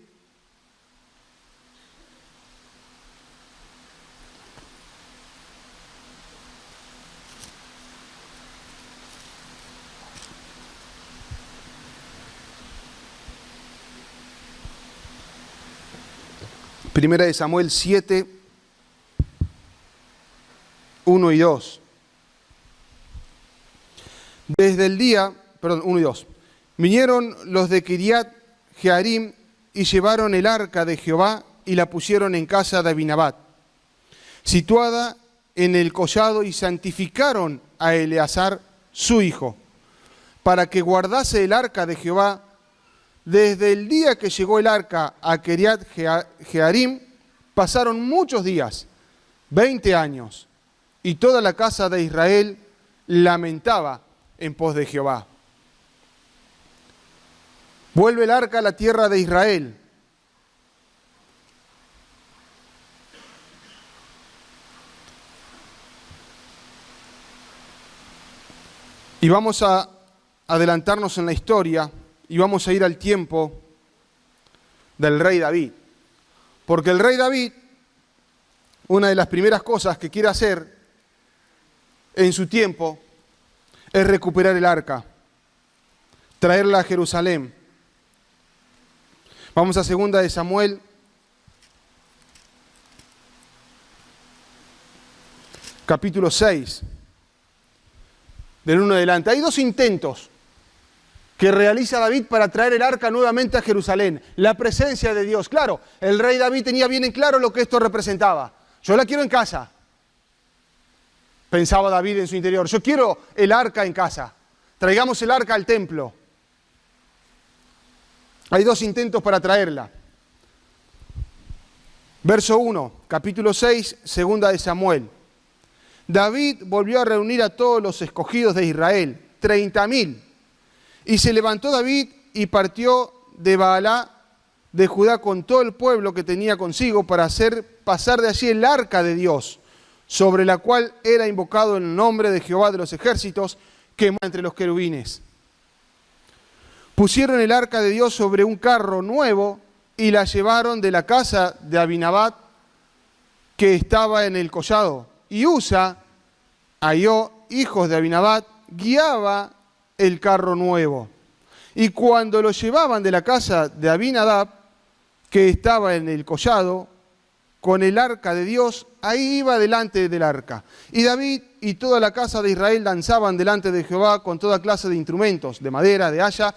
Primera de Samuel 7, 1 y 2. Desde el día, 1 y 2. Vinieron los de Kiriat Jearim y llevaron el arca de Jehová y la pusieron en casa de Abinadab, situada en el collado, y santificaron a Eleazar, su hijo, para que guardase el arca de Jehová. Desde el día que llegó el arca a Kiriat Jearim, pasaron muchos días, 20 años, y toda la casa de Israel lamentaba en pos de Jehová. Vuelve el arca a la tierra de Israel. Y vamos a adelantarnos en la historia y vamos a ir al tiempo del rey David. Porque el rey David, una de las primeras cosas que quiere hacer en su tiempo es recuperar el arca, traerla a Jerusalén. Vamos a 2 de Samuel, capítulo 6, del 1 adelante. Hay dos intentos que realiza David para traer el arca nuevamente a Jerusalén. La presencia de Dios. Claro, el rey David tenía bien en claro lo que esto representaba. Yo la quiero en casa, pensaba David en su interior. Yo quiero el arca en casa. Traigamos el arca al templo. Hay dos intentos para traerla. Verso 1, capítulo 6, 2 de Samuel. David volvió a reunir a todos los escogidos de Israel, 30.000. Y se levantó David y partió de Baalá de Judá con todo el pueblo que tenía consigo para hacer pasar de allí el arca de Dios, sobre la cual era invocado el nombre de Jehová de los ejércitos, que mora entre los querubines. Pusieron el arca de Dios sobre un carro nuevo y la llevaron de la casa de Abinadab, que estaba en el collado. Y Usa, Ahío, hijos de Abinadab, guiaba el carro nuevo. Y cuando lo llevaban de la casa de Abinadab, que estaba en el collado, con el arca de Dios, ahí iba delante del arca. Y David y toda la casa de Israel danzaban delante de Jehová con toda clase de instrumentos, de madera, de haya,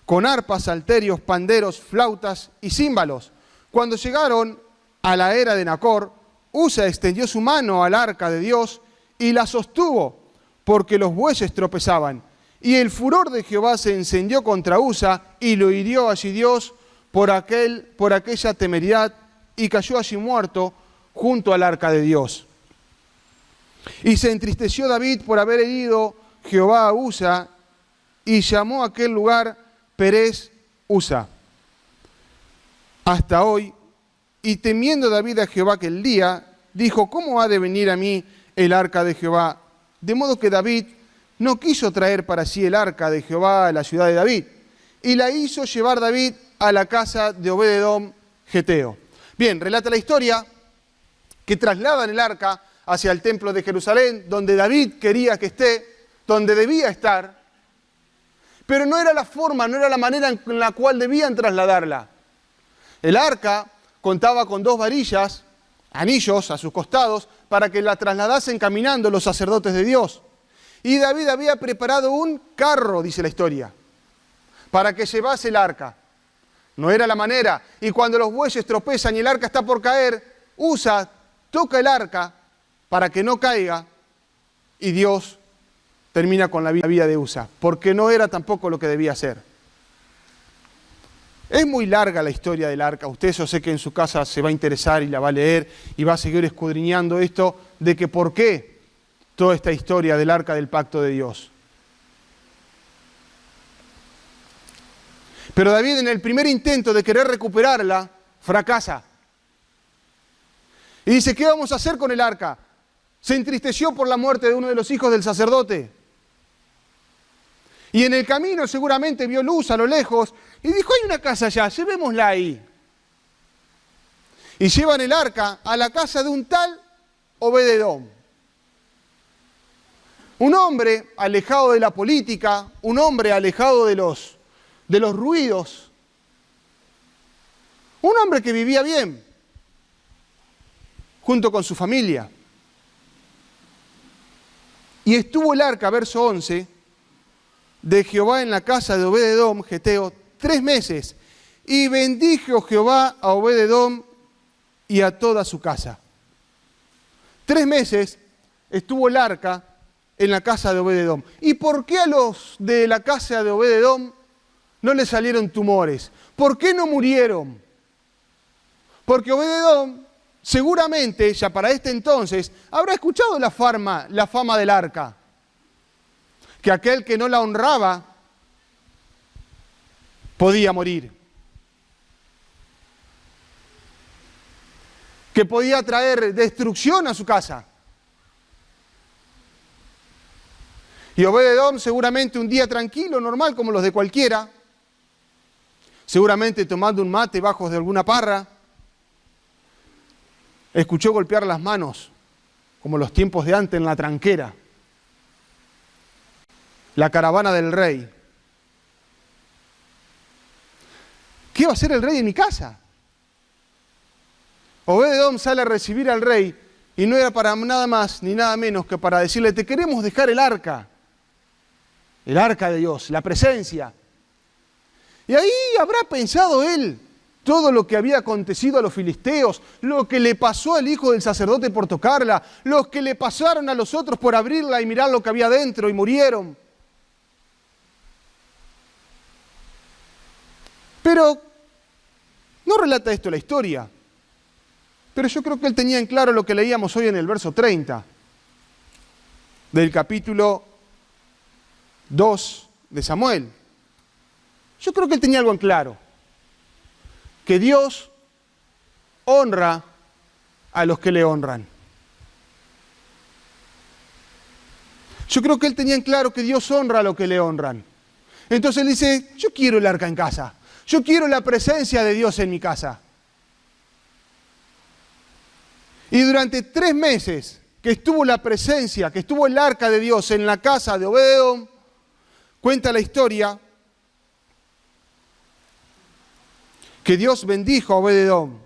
con arpas, salterios, panderos, flautas y címbalos. Cuando llegaron a la era de Nacor, Usa extendió su mano al arca de Dios y la sostuvo, porque los bueyes tropezaban. Y el furor de Jehová se encendió contra Usa y lo hirió allí Dios por aquella temeridad, y cayó allí muerto junto al arca de Dios. Y se entristeció David por haber herido Jehová a Usa, y llamó a aquel lugar Perez Usa. Hasta hoy, y temiendo David a Jehová aquel día, dijo, ¿cómo ha de venir a mí el arca de Jehová? De modo que David no quiso traer para sí el arca de Jehová a la ciudad de David, y la hizo llevar David a la casa de Obed-edom geteo. Bien, relata la historia que trasladan el arca hacia el templo de Jerusalén, donde David quería que esté, donde debía estar, pero no era la forma, no era la manera en la cual debían trasladarla. El arca contaba con 2 varillas, anillos a sus costados, para que la trasladasen caminando los sacerdotes de Dios. Y David había preparado un carro, dice la historia, para que llevase el arca. No era la manera. Y cuando los bueyes tropezan y el arca está por caer, Usa toca el arca para que no caiga, y Dios termina con la vida de Usa, porque no era tampoco lo que debía hacer. Es muy larga la historia del arca. Usted, yo sé que en su casa se va a interesar y la va a leer y va a seguir escudriñando esto de que por qué toda esta historia del arca del pacto de Dios. Pero David, en el primer intento de querer recuperarla, fracasa. Y dice, ¿qué vamos a hacer con el arca? Se entristeció por la muerte de uno de los hijos del sacerdote. Y en el camino seguramente vio luz a lo lejos y dijo, hay una casa allá, llevémosla ahí. Y llevan el arca a la casa de un tal Obed-edom. Un hombre alejado de la política, un hombre alejado de los ruidos. Un hombre que vivía bien, junto con su familia. Y estuvo el arca, verso 11, de Jehová en la casa de Obed-edom geteo 3 meses, y bendijo Jehová a Obed-edom y a toda su casa. 3 meses estuvo el arca en la casa de Obed-edom. ¿Y por qué a los de la casa de Obed-edom no le salieron tumores? ¿Por qué no murieron? Porque Obed-edom seguramente, ya para este entonces, habrá escuchado la fama del arca. Que aquel que no la honraba podía morir. Que podía traer destrucción a su casa. Y Obed-edom seguramente un día tranquilo, normal, como los de cualquiera, seguramente tomando un mate bajo de alguna parra, escuchó golpear las manos, como los tiempos de antes en la tranquera, la caravana del rey. ¿Qué va a hacer el rey en mi casa? Obed-edom sale a recibir al rey y no era para nada más ni nada menos que para decirle, te queremos dejar el arca de Dios, la presencia. Y ahí habrá pensado él todo lo que había acontecido a los filisteos, lo que le pasó al hijo del sacerdote por tocarla, lo que le pasaron a los otros por abrirla y mirar lo que había dentro y murieron. Pero no relata esto la historia. Pero yo creo que él tenía en claro lo que leíamos hoy en el verso 30 del capítulo 2 de Samuel. Yo creo que él tenía algo en claro. Que Dios honra a los que le honran. Yo creo que él tenía en claro que Dios honra a los que le honran. Entonces él dice, yo quiero el arca en casa. Yo quiero la presencia de Dios en mi casa. Y durante 3 meses que estuvo la presencia, que estuvo el arca de Dios en la casa de Obed-edom, cuenta la historia que Dios bendijo a Obed-edom.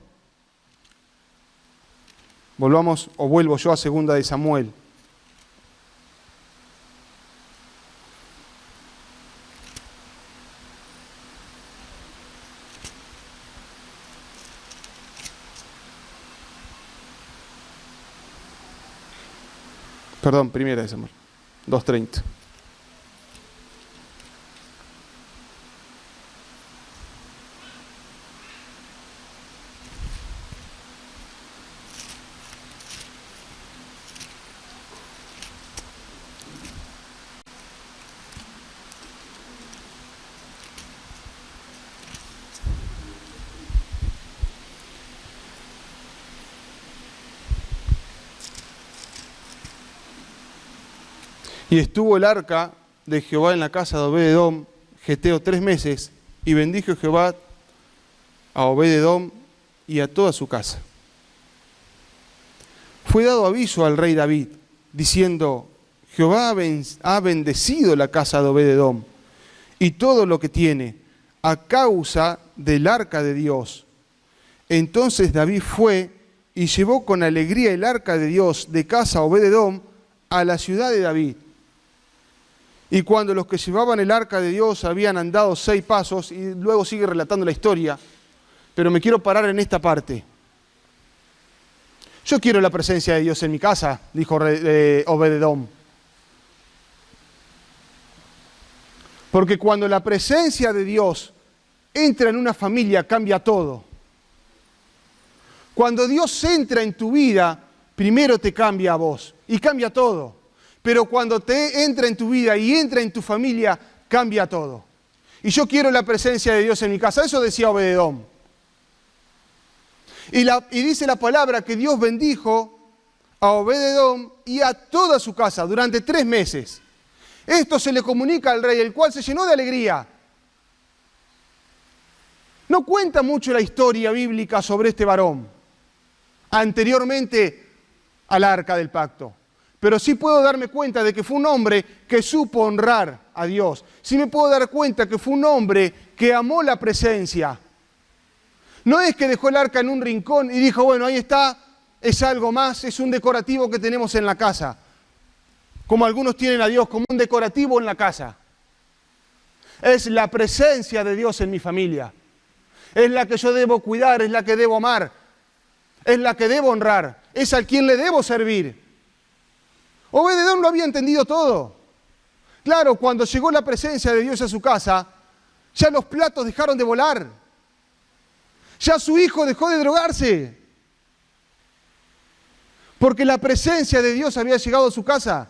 Vuelvo yo a 2 de Samuel. Perdón, 1 de Samuel, 2:30. Y estuvo el arca de Jehová en la casa de Obed-edom, geteo, 3 meses, y bendijo Jehová a Obed-edom y a toda su casa. Fue dado aviso al rey David, diciendo: Jehová ha bendecido la casa de Obed-edom y todo lo que tiene, a causa del arca de Dios. Entonces David fue y llevó con alegría el arca de Dios de casa a Obed-edom a la ciudad de David. Y cuando los que llevaban el arca de Dios habían andado 6 pasos, y luego sigue relatando la historia, pero me quiero parar en esta parte. Yo quiero la presencia de Dios en mi casa, dijo Obed-edom. Porque cuando la presencia de Dios entra en una familia, cambia todo. Cuando Dios entra en tu vida, primero te cambia a vos y cambia todo. Pero cuando te entra en tu vida y entra en tu familia, cambia todo. Y yo quiero la presencia de Dios en mi casa. Eso decía Obed-edom. Y dice la palabra que Dios bendijo a Obed-edom y a toda su casa durante 3 meses. Esto se le comunica al rey, el cual se llenó de alegría. No cuenta mucho la historia bíblica sobre este varón, anteriormente al arca del pacto. Pero sí puedo darme cuenta de que fue un hombre que supo honrar a Dios. Sí me puedo dar cuenta que fue un hombre que amó la presencia. No es que dejó el arca en un rincón y dijo, bueno, ahí está, es algo más, es un decorativo que tenemos en la casa. Como algunos tienen a Dios como un decorativo en la casa. Es la presencia de Dios en mi familia. Es la que yo debo cuidar, es la que debo amar, es la que debo honrar, es a quien le debo servir. Obed-edom lo había entendido todo. Claro, cuando llegó la presencia de Dios a su casa, ya los platos dejaron de volar. Ya su hijo dejó de drogarse. Porque la presencia de Dios había llegado a su casa.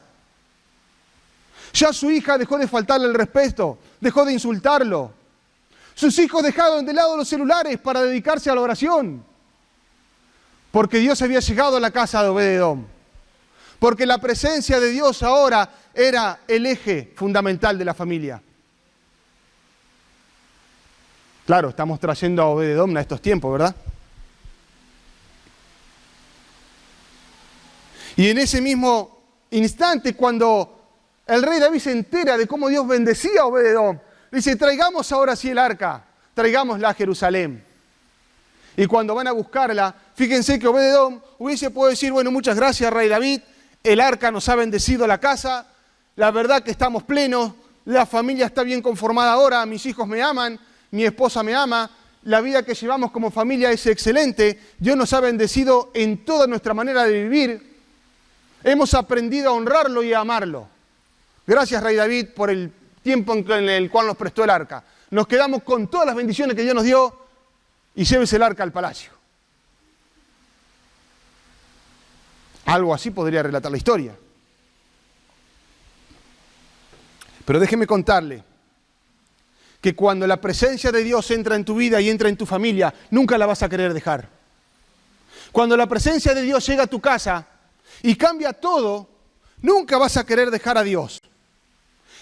Ya su hija dejó de faltarle el respeto, dejó de insultarlo. Sus hijos dejaron de lado los celulares para dedicarse a la oración. Porque Dios había llegado a la casa de Obed-edom. Porque la presencia de Dios ahora era el eje fundamental de la familia. Claro, estamos trayendo a Obed-edom a estos tiempos, ¿verdad? Y en ese mismo instante, cuando el rey David se entera de cómo Dios bendecía a Obed-edom, dice, traigamos ahora sí el arca, traigámosla a Jerusalén. Y cuando van a buscarla, fíjense que Obed-edom hubiese podido decir, bueno, muchas gracias, rey David, el arca nos ha bendecido la casa, la verdad que estamos plenos, la familia está bien conformada ahora, mis hijos me aman, mi esposa me ama, la vida que llevamos como familia es excelente, Dios nos ha bendecido en toda nuestra manera de vivir, hemos aprendido a honrarlo y a amarlo. Gracias, rey David, por el tiempo en el cual nos prestó el arca. Nos quedamos con todas las bendiciones que Dios nos dio y llévese el arca al palacio. Algo así podría relatar la historia. Pero déjeme contarle que cuando la presencia de Dios entra en tu vida y entra en tu familia, nunca la vas a querer dejar. Cuando la presencia de Dios llega a tu casa y cambia todo, nunca vas a querer dejar a Dios.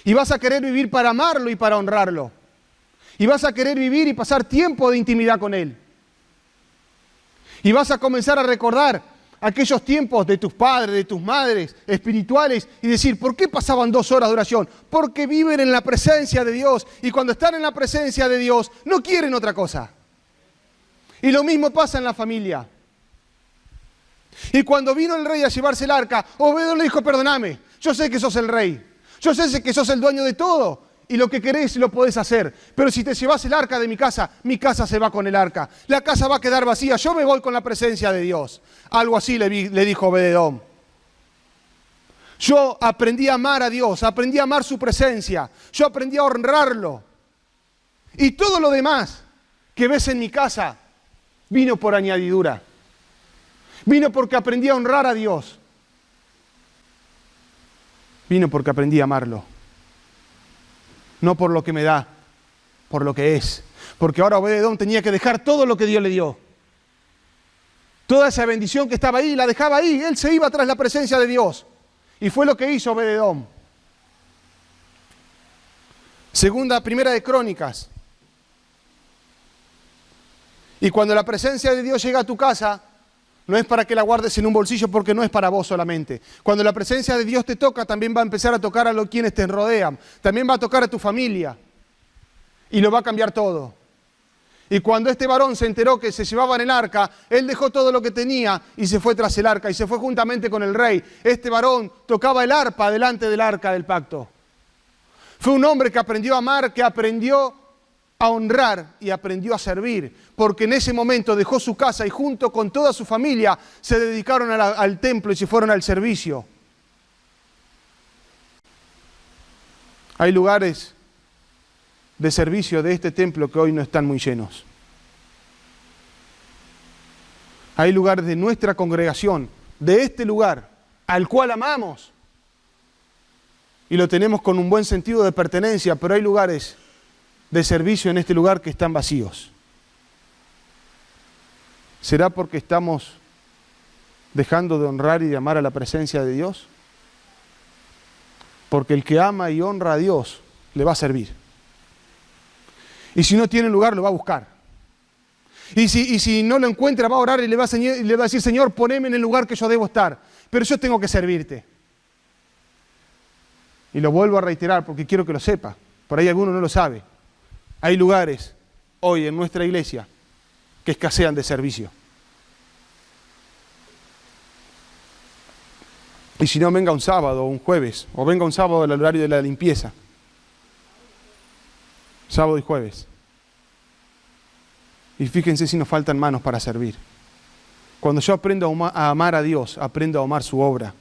Y vas a querer vivir para amarlo y para honrarlo. Y vas a querer vivir y pasar tiempo de intimidad con Él. Y vas a comenzar a recordar aquellos tiempos de tus padres, de tus madres espirituales y decir, ¿por qué pasaban 2 horas de oración? Porque viven en la presencia de Dios y cuando están en la presencia de Dios no quieren otra cosa. Y lo mismo pasa en la familia. Y cuando vino el rey a llevarse el arca, Obed-edom le dijo, perdóname, yo sé que sos el rey, yo sé que sos el dueño de todo y lo que querés lo podés hacer, pero si te llevas el arca de mi casa se va con el arca, la casa va a quedar vacía, yo me voy con la presencia de Dios. Algo así le dijo Obed-edom. Yo aprendí a amar a Dios, aprendí a amar su presencia, yo aprendí a honrarlo. Y todo lo demás que ves en mi casa vino por añadidura. Vino porque aprendí a honrar a Dios. Vino porque aprendí a amarlo. No por lo que me da, por lo que es. Porque ahora Obed-edom tenía que dejar todo lo que Dios le dio. Toda esa bendición que estaba ahí, la dejaba ahí. Él se iba tras la presencia de Dios. Y fue lo que hizo Obed-edom. Primera de Crónicas. Y cuando la presencia de Dios llega a tu casa, no es para que la guardes en un bolsillo porque no es para vos solamente. Cuando la presencia de Dios te toca, también va a empezar a tocar a los quienes te rodean. También va a tocar a tu familia. Y lo va a cambiar todo. Y cuando este varón se enteró que se llevaban el arca, él dejó todo lo que tenía y se fue tras el arca y se fue juntamente con el rey. Este varón tocaba el arpa delante del arca del pacto. Fue un hombre que aprendió a amar, que aprendió a honrar y aprendió a servir, porque en ese momento dejó su casa y junto con toda su familia se dedicaron al templo y se fueron al servicio. Hay lugares de servicio de este templo que hoy no están muy llenos. Hay lugares de nuestra congregación, de este lugar, al cual amamos, y lo tenemos con un buen sentido de pertenencia, pero hay lugares de servicio en este lugar que están vacíos. ¿Será porque estamos dejando de honrar y de amar a la presencia de Dios? Porque el que ama y honra a Dios le va a servir. Y si no tiene lugar, lo va a buscar. Y si no lo encuentra, va a orar y le va a decir, Señor, poneme en el lugar que yo debo estar, pero yo tengo que servirte. Y lo vuelvo a reiterar porque quiero que lo sepa. Por ahí alguno no lo sabe. Hay lugares hoy en nuestra iglesia que escasean de servicio. Y si no, venga un sábado o un jueves, o venga un sábado al horario de la limpieza. Sábado y jueves. Y fíjense si nos faltan manos para servir. Cuando yo aprendo a amar a Dios, aprendo a amar su obra.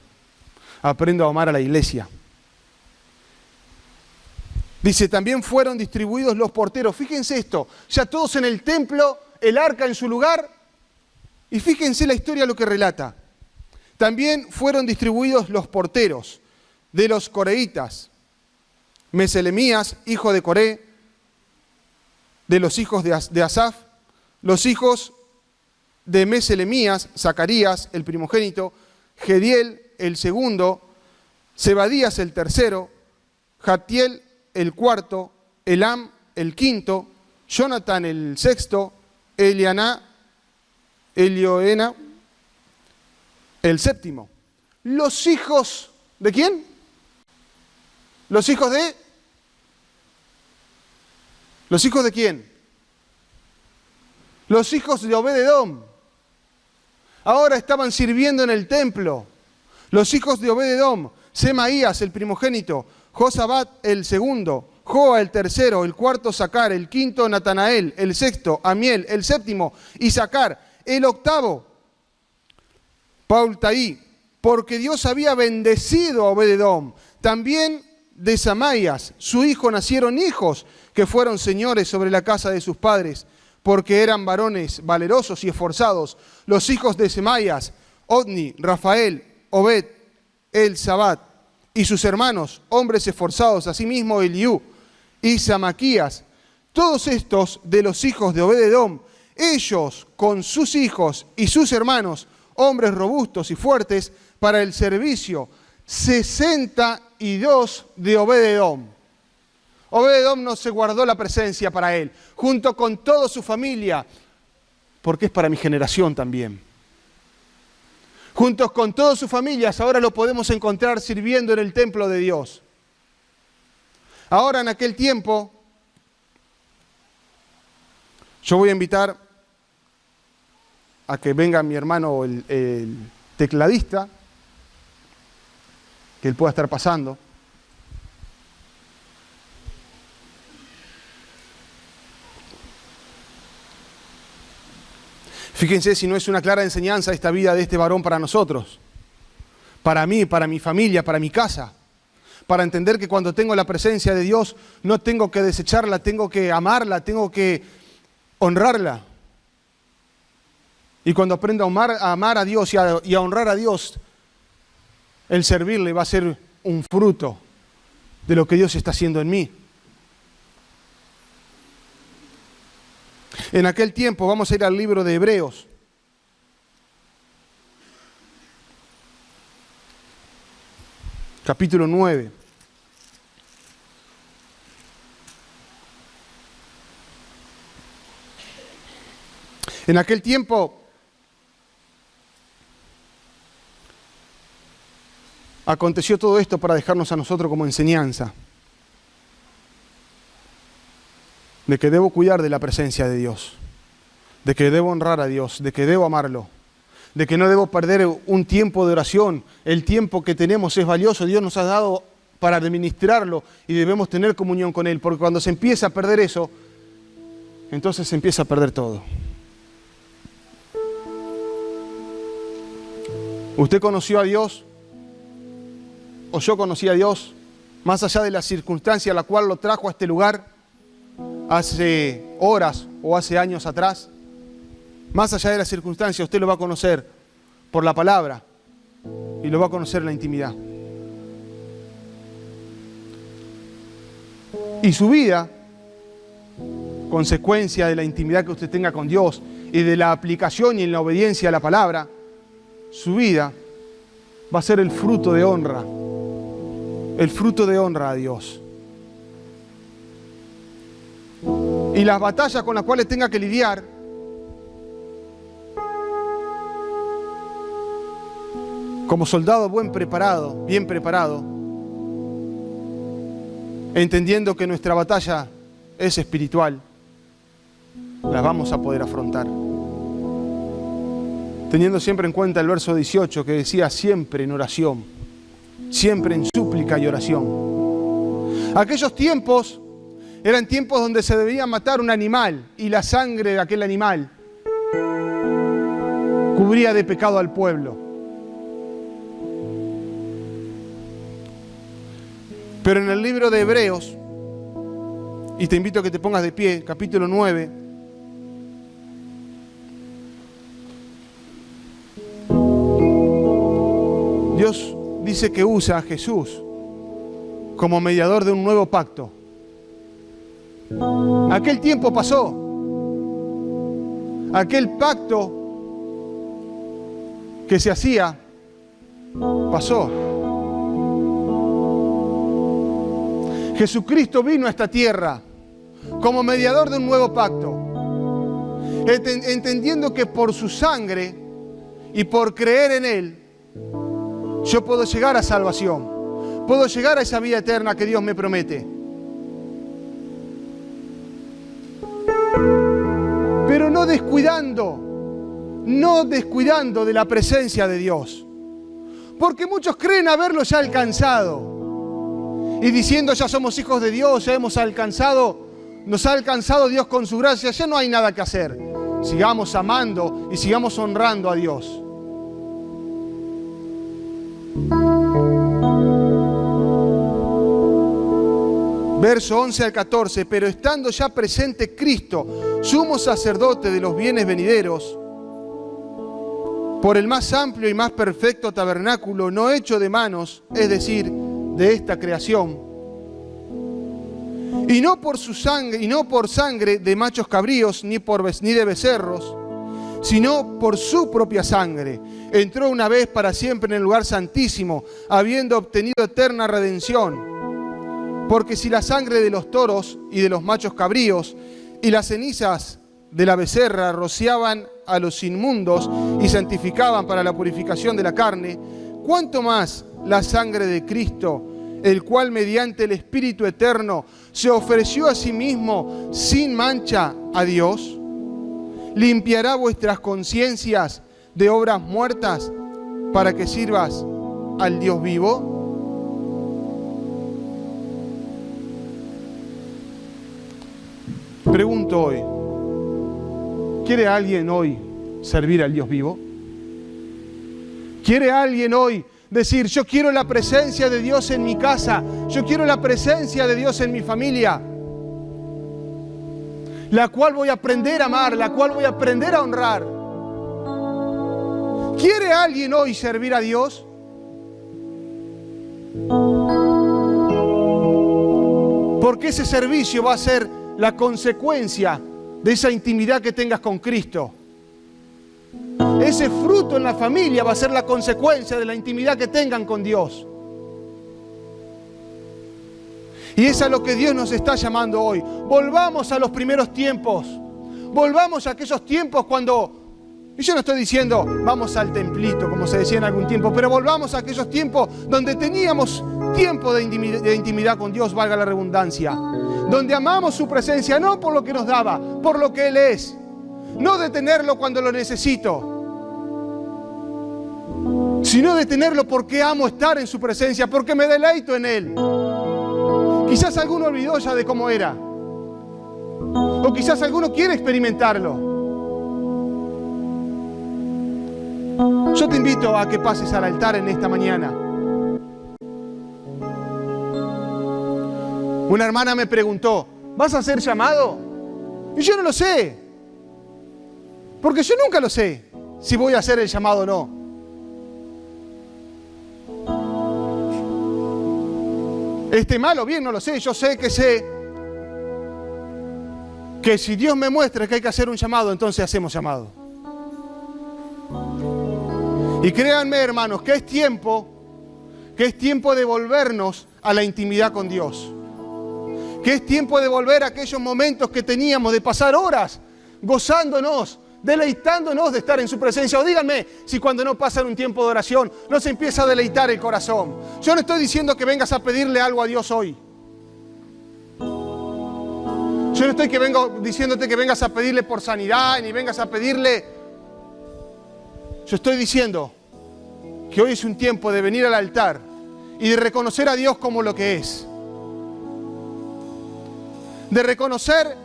Aprendo a amar a la iglesia. Dice, también fueron distribuidos los porteros. Fíjense esto, ya todos en el templo, el arca en su lugar. Y fíjense la historia lo que relata. También fueron distribuidos los porteros de los coreitas. Meselemías, hijo de Coré, de los hijos de Asaf, los hijos de Meselemías, Zacarías, el primogénito, Gediel, el segundo, Zebadías, el tercero, Jatiel, el cuarto, Elam, el quinto, Jonatán, el sexto, Elioena, el séptimo. Los hijos, ¿de quién? Los hijos de... ¿Los hijos de quién? Los hijos de Obed-edom. Ahora estaban sirviendo en el templo. Los hijos de Obed-edom, Semaías, el primogénito, Josabat, el segundo, Joa, el tercero, el cuarto, Sacar, el quinto, Natanael, el sexto, Amiel, el séptimo, Isacar, el octavo, Paultaí, porque Dios había bendecido a Obed-edom. También de Samaías, su hijo, nacieron hijos que fueron señores sobre la casa de sus padres, porque eran varones valerosos y esforzados. Los hijos de Semaías, Odni, Rafael, Obed, El-Sabat, y sus hermanos, hombres esforzados, asimismo Eliú y Samaquías. Todos estos de los hijos de Obed-edom, ellos con sus hijos y sus hermanos, hombres robustos y fuertes para el servicio, 62 de Obed-edom. Obed-edom no se guardó la presencia para él, junto con toda su familia, porque es para mi generación también. Juntos con todas sus familias, ahora lo podemos encontrar sirviendo en el templo de Dios. Ahora, en aquel tiempo, yo voy a invitar a que venga mi hermano, el tecladista, que él pueda estar pasando. Fíjense si no es una clara enseñanza esta vida de este varón para nosotros, para mí, para mi familia, para mi casa, para entender que cuando tengo la presencia de Dios no tengo que desecharla, tengo que amarla, tengo que honrarla. Y cuando aprendo a amar a Dios y a honrar a Dios, el servirle va a ser un fruto de lo que Dios está haciendo en mí. En aquel tiempo, vamos a ir al libro de Hebreos. Capítulo 9. En aquel tiempo aconteció todo esto para dejarnos a nosotros como enseñanza de que debo cuidar de la presencia de Dios, de que debo honrar a Dios, de que debo amarlo, de que no debo perder un tiempo de oración. El tiempo que tenemos es valioso, Dios nos ha dado para administrarlo y debemos tener comunión con Él, porque cuando se empieza a perder eso, entonces se empieza a perder todo. ¿Usted conoció a Dios? ¿O yo conocí a Dios? Más allá de la circunstancia a la cual lo trajo a este lugar, hace horas o hace años atrás, más allá de la circunstancia, usted lo va a conocer por la palabra y lo va a conocer en la intimidad. Y su vida, consecuencia de la intimidad que usted tenga con Dios y de la aplicación y en la obediencia a la palabra, su vida va a ser el fruto de honra a Dios. Y las batallas con las cuales tenga que lidiar, como soldado bien preparado, entendiendo que nuestra batalla es espiritual, las vamos a poder afrontar. Teniendo siempre en cuenta el verso 18 que decía siempre en oración, siempre en súplica y oración. Aquellos tiempos eran tiempos donde se debía matar un animal y la sangre de aquel animal cubría de pecado al pueblo. Pero en el libro de Hebreos, y te invito a que te pongas de pie, capítulo 9, Dios dice que usa a Jesús como mediador de un nuevo pacto. Aquel tiempo pasó. Aquel pacto que se hacía pasó. Jesucristo vino a esta tierra como mediador de un nuevo pacto, entendiendo que por su sangre y por creer en Él, yo puedo llegar a salvación, puedo llegar a esa vida eterna que Dios me promete. Pero no descuidando de la presencia de Dios, porque muchos creen haberlo ya alcanzado. Y diciendo ya somos hijos de Dios, ya hemos alcanzado, nos ha alcanzado Dios con su gracia, ya no hay nada que hacer. Sigamos amando y sigamos honrando a Dios. Verso 11 al 14, pero estando ya presente Cristo, sumo sacerdote de los bienes venideros, por el más amplio y más perfecto tabernáculo, no hecho de manos, es decir, de esta creación, y no por su sangre, y no por sangre de machos cabríos, ni de becerros, sino por su propia sangre, entró una vez para siempre en el lugar santísimo, habiendo obtenido eterna redención. Porque si la sangre de los toros y de los machos cabríos y las cenizas de la becerra rociaban a los inmundos y santificaban para la purificación de la carne, ¿cuánto más la sangre de Cristo, el cual mediante el Espíritu Eterno se ofreció a sí mismo sin mancha a Dios, limpiará vuestras conciencias de obras muertas para que sirvas al Dios vivo? Pregunto hoy, ¿quiere alguien hoy servir al Dios vivo? ¿Quiere alguien hoy decir, yo quiero la presencia de Dios en mi casa, yo quiero la presencia de Dios en mi familia, la cual voy a aprender a amar, la cual voy a aprender a honrar? ¿Quiere alguien hoy servir a Dios? Porque ese servicio va a ser la consecuencia de esa intimidad que tengas con Cristo. Ese fruto en la familia va a ser la consecuencia de la intimidad que tengan con Dios. Y es a lo que Dios nos está llamando hoy. Volvamos a los primeros tiempos. Volvamos a aquellos tiempos cuando... Y yo no estoy diciendo, vamos al templito, como se decía en algún tiempo, pero volvamos a aquellos tiempos donde teníamos tiempo de intimidad con Dios, valga la redundancia. Donde amamos su presencia, no por lo que nos daba, por lo que Él es. No de tenerlo cuando lo necesito, sino de tenerlo porque amo estar en su presencia, porque me deleito en Él. Quizás alguno olvidó ya de cómo era. O quizás alguno quiere experimentarlo. Yo te invito a que pases al altar en esta mañana. Una hermana me preguntó, ¿vas a ser llamado? Y yo no lo sé. Porque yo nunca lo sé si voy a hacer el llamado o no. Esté mal o bien, no lo sé. Yo sé que si Dios me muestra que hay que hacer un llamado, entonces hacemos llamado. Y créanme, hermanos, que es tiempo de volvernos a la intimidad con Dios. Que es tiempo de volver a aquellos momentos que teníamos, de pasar horas gozándonos, deleitándonos de estar en su presencia. O díganme si cuando no pasan un tiempo de oración no se empieza a deleitar el corazón. Yo no estoy diciendo que vengas a pedirle algo a Dios hoy. Yo no estoy diciéndote que vengas a pedirle por sanidad, ni vengas a pedirle... Yo estoy diciendo que hoy es un tiempo de venir al altar y de reconocer a Dios como lo que es. De reconocer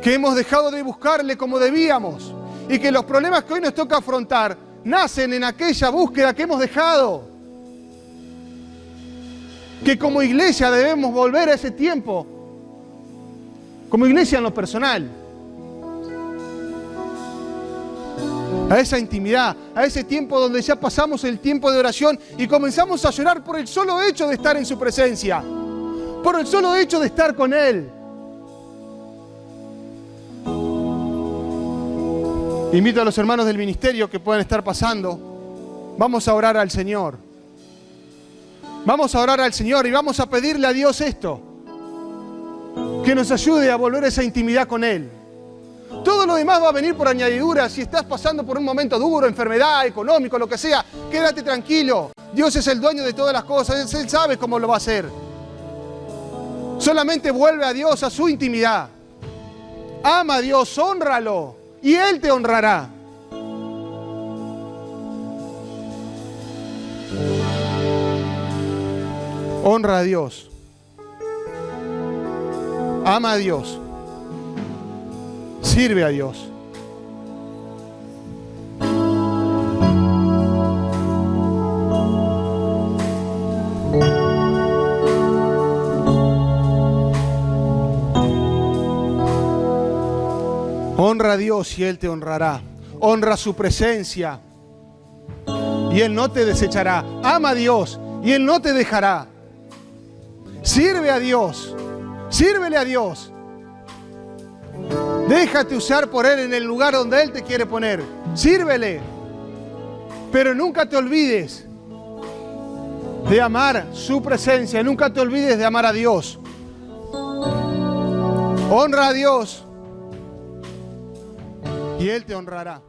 que hemos dejado de buscarle como debíamos y que los problemas que hoy nos toca afrontar nacen en aquella búsqueda que hemos dejado. Que como iglesia debemos volver a ese tiempo, como iglesia en lo personal, a esa intimidad, a ese tiempo donde ya pasamos el tiempo de oración y comenzamos a llorar por el solo hecho de estar en su presencia, por el solo hecho de estar con Él. Invito a los hermanos del ministerio que puedan estar pasando. Vamos a orar al Señor. Vamos a orar al Señor y vamos a pedirle a Dios esto, que nos ayude a volver a esa intimidad con Él. Todo lo demás va a venir por añadidura. Si estás pasando por un momento duro, enfermedad, económico, lo que sea, quédate tranquilo. Dios es el dueño de todas las cosas. Él sabe cómo lo va a hacer. Solamente vuelve a Dios, a su intimidad. Ama a Dios, hónralo y Él te honrará. Honra a Dios. Ama a Dios. Sirve a Dios. Honra a Dios y Él te honrará. Honra su presencia y Él no te desechará. Ama a Dios y Él no te dejará. Sirve a Dios. Sírvele a Dios. Déjate usar por Él en el lugar donde Él te quiere poner. Sírvele. Pero nunca te olvides de amar su presencia. Nunca te olvides de amar a Dios. Honra a Dios y Él te honrará.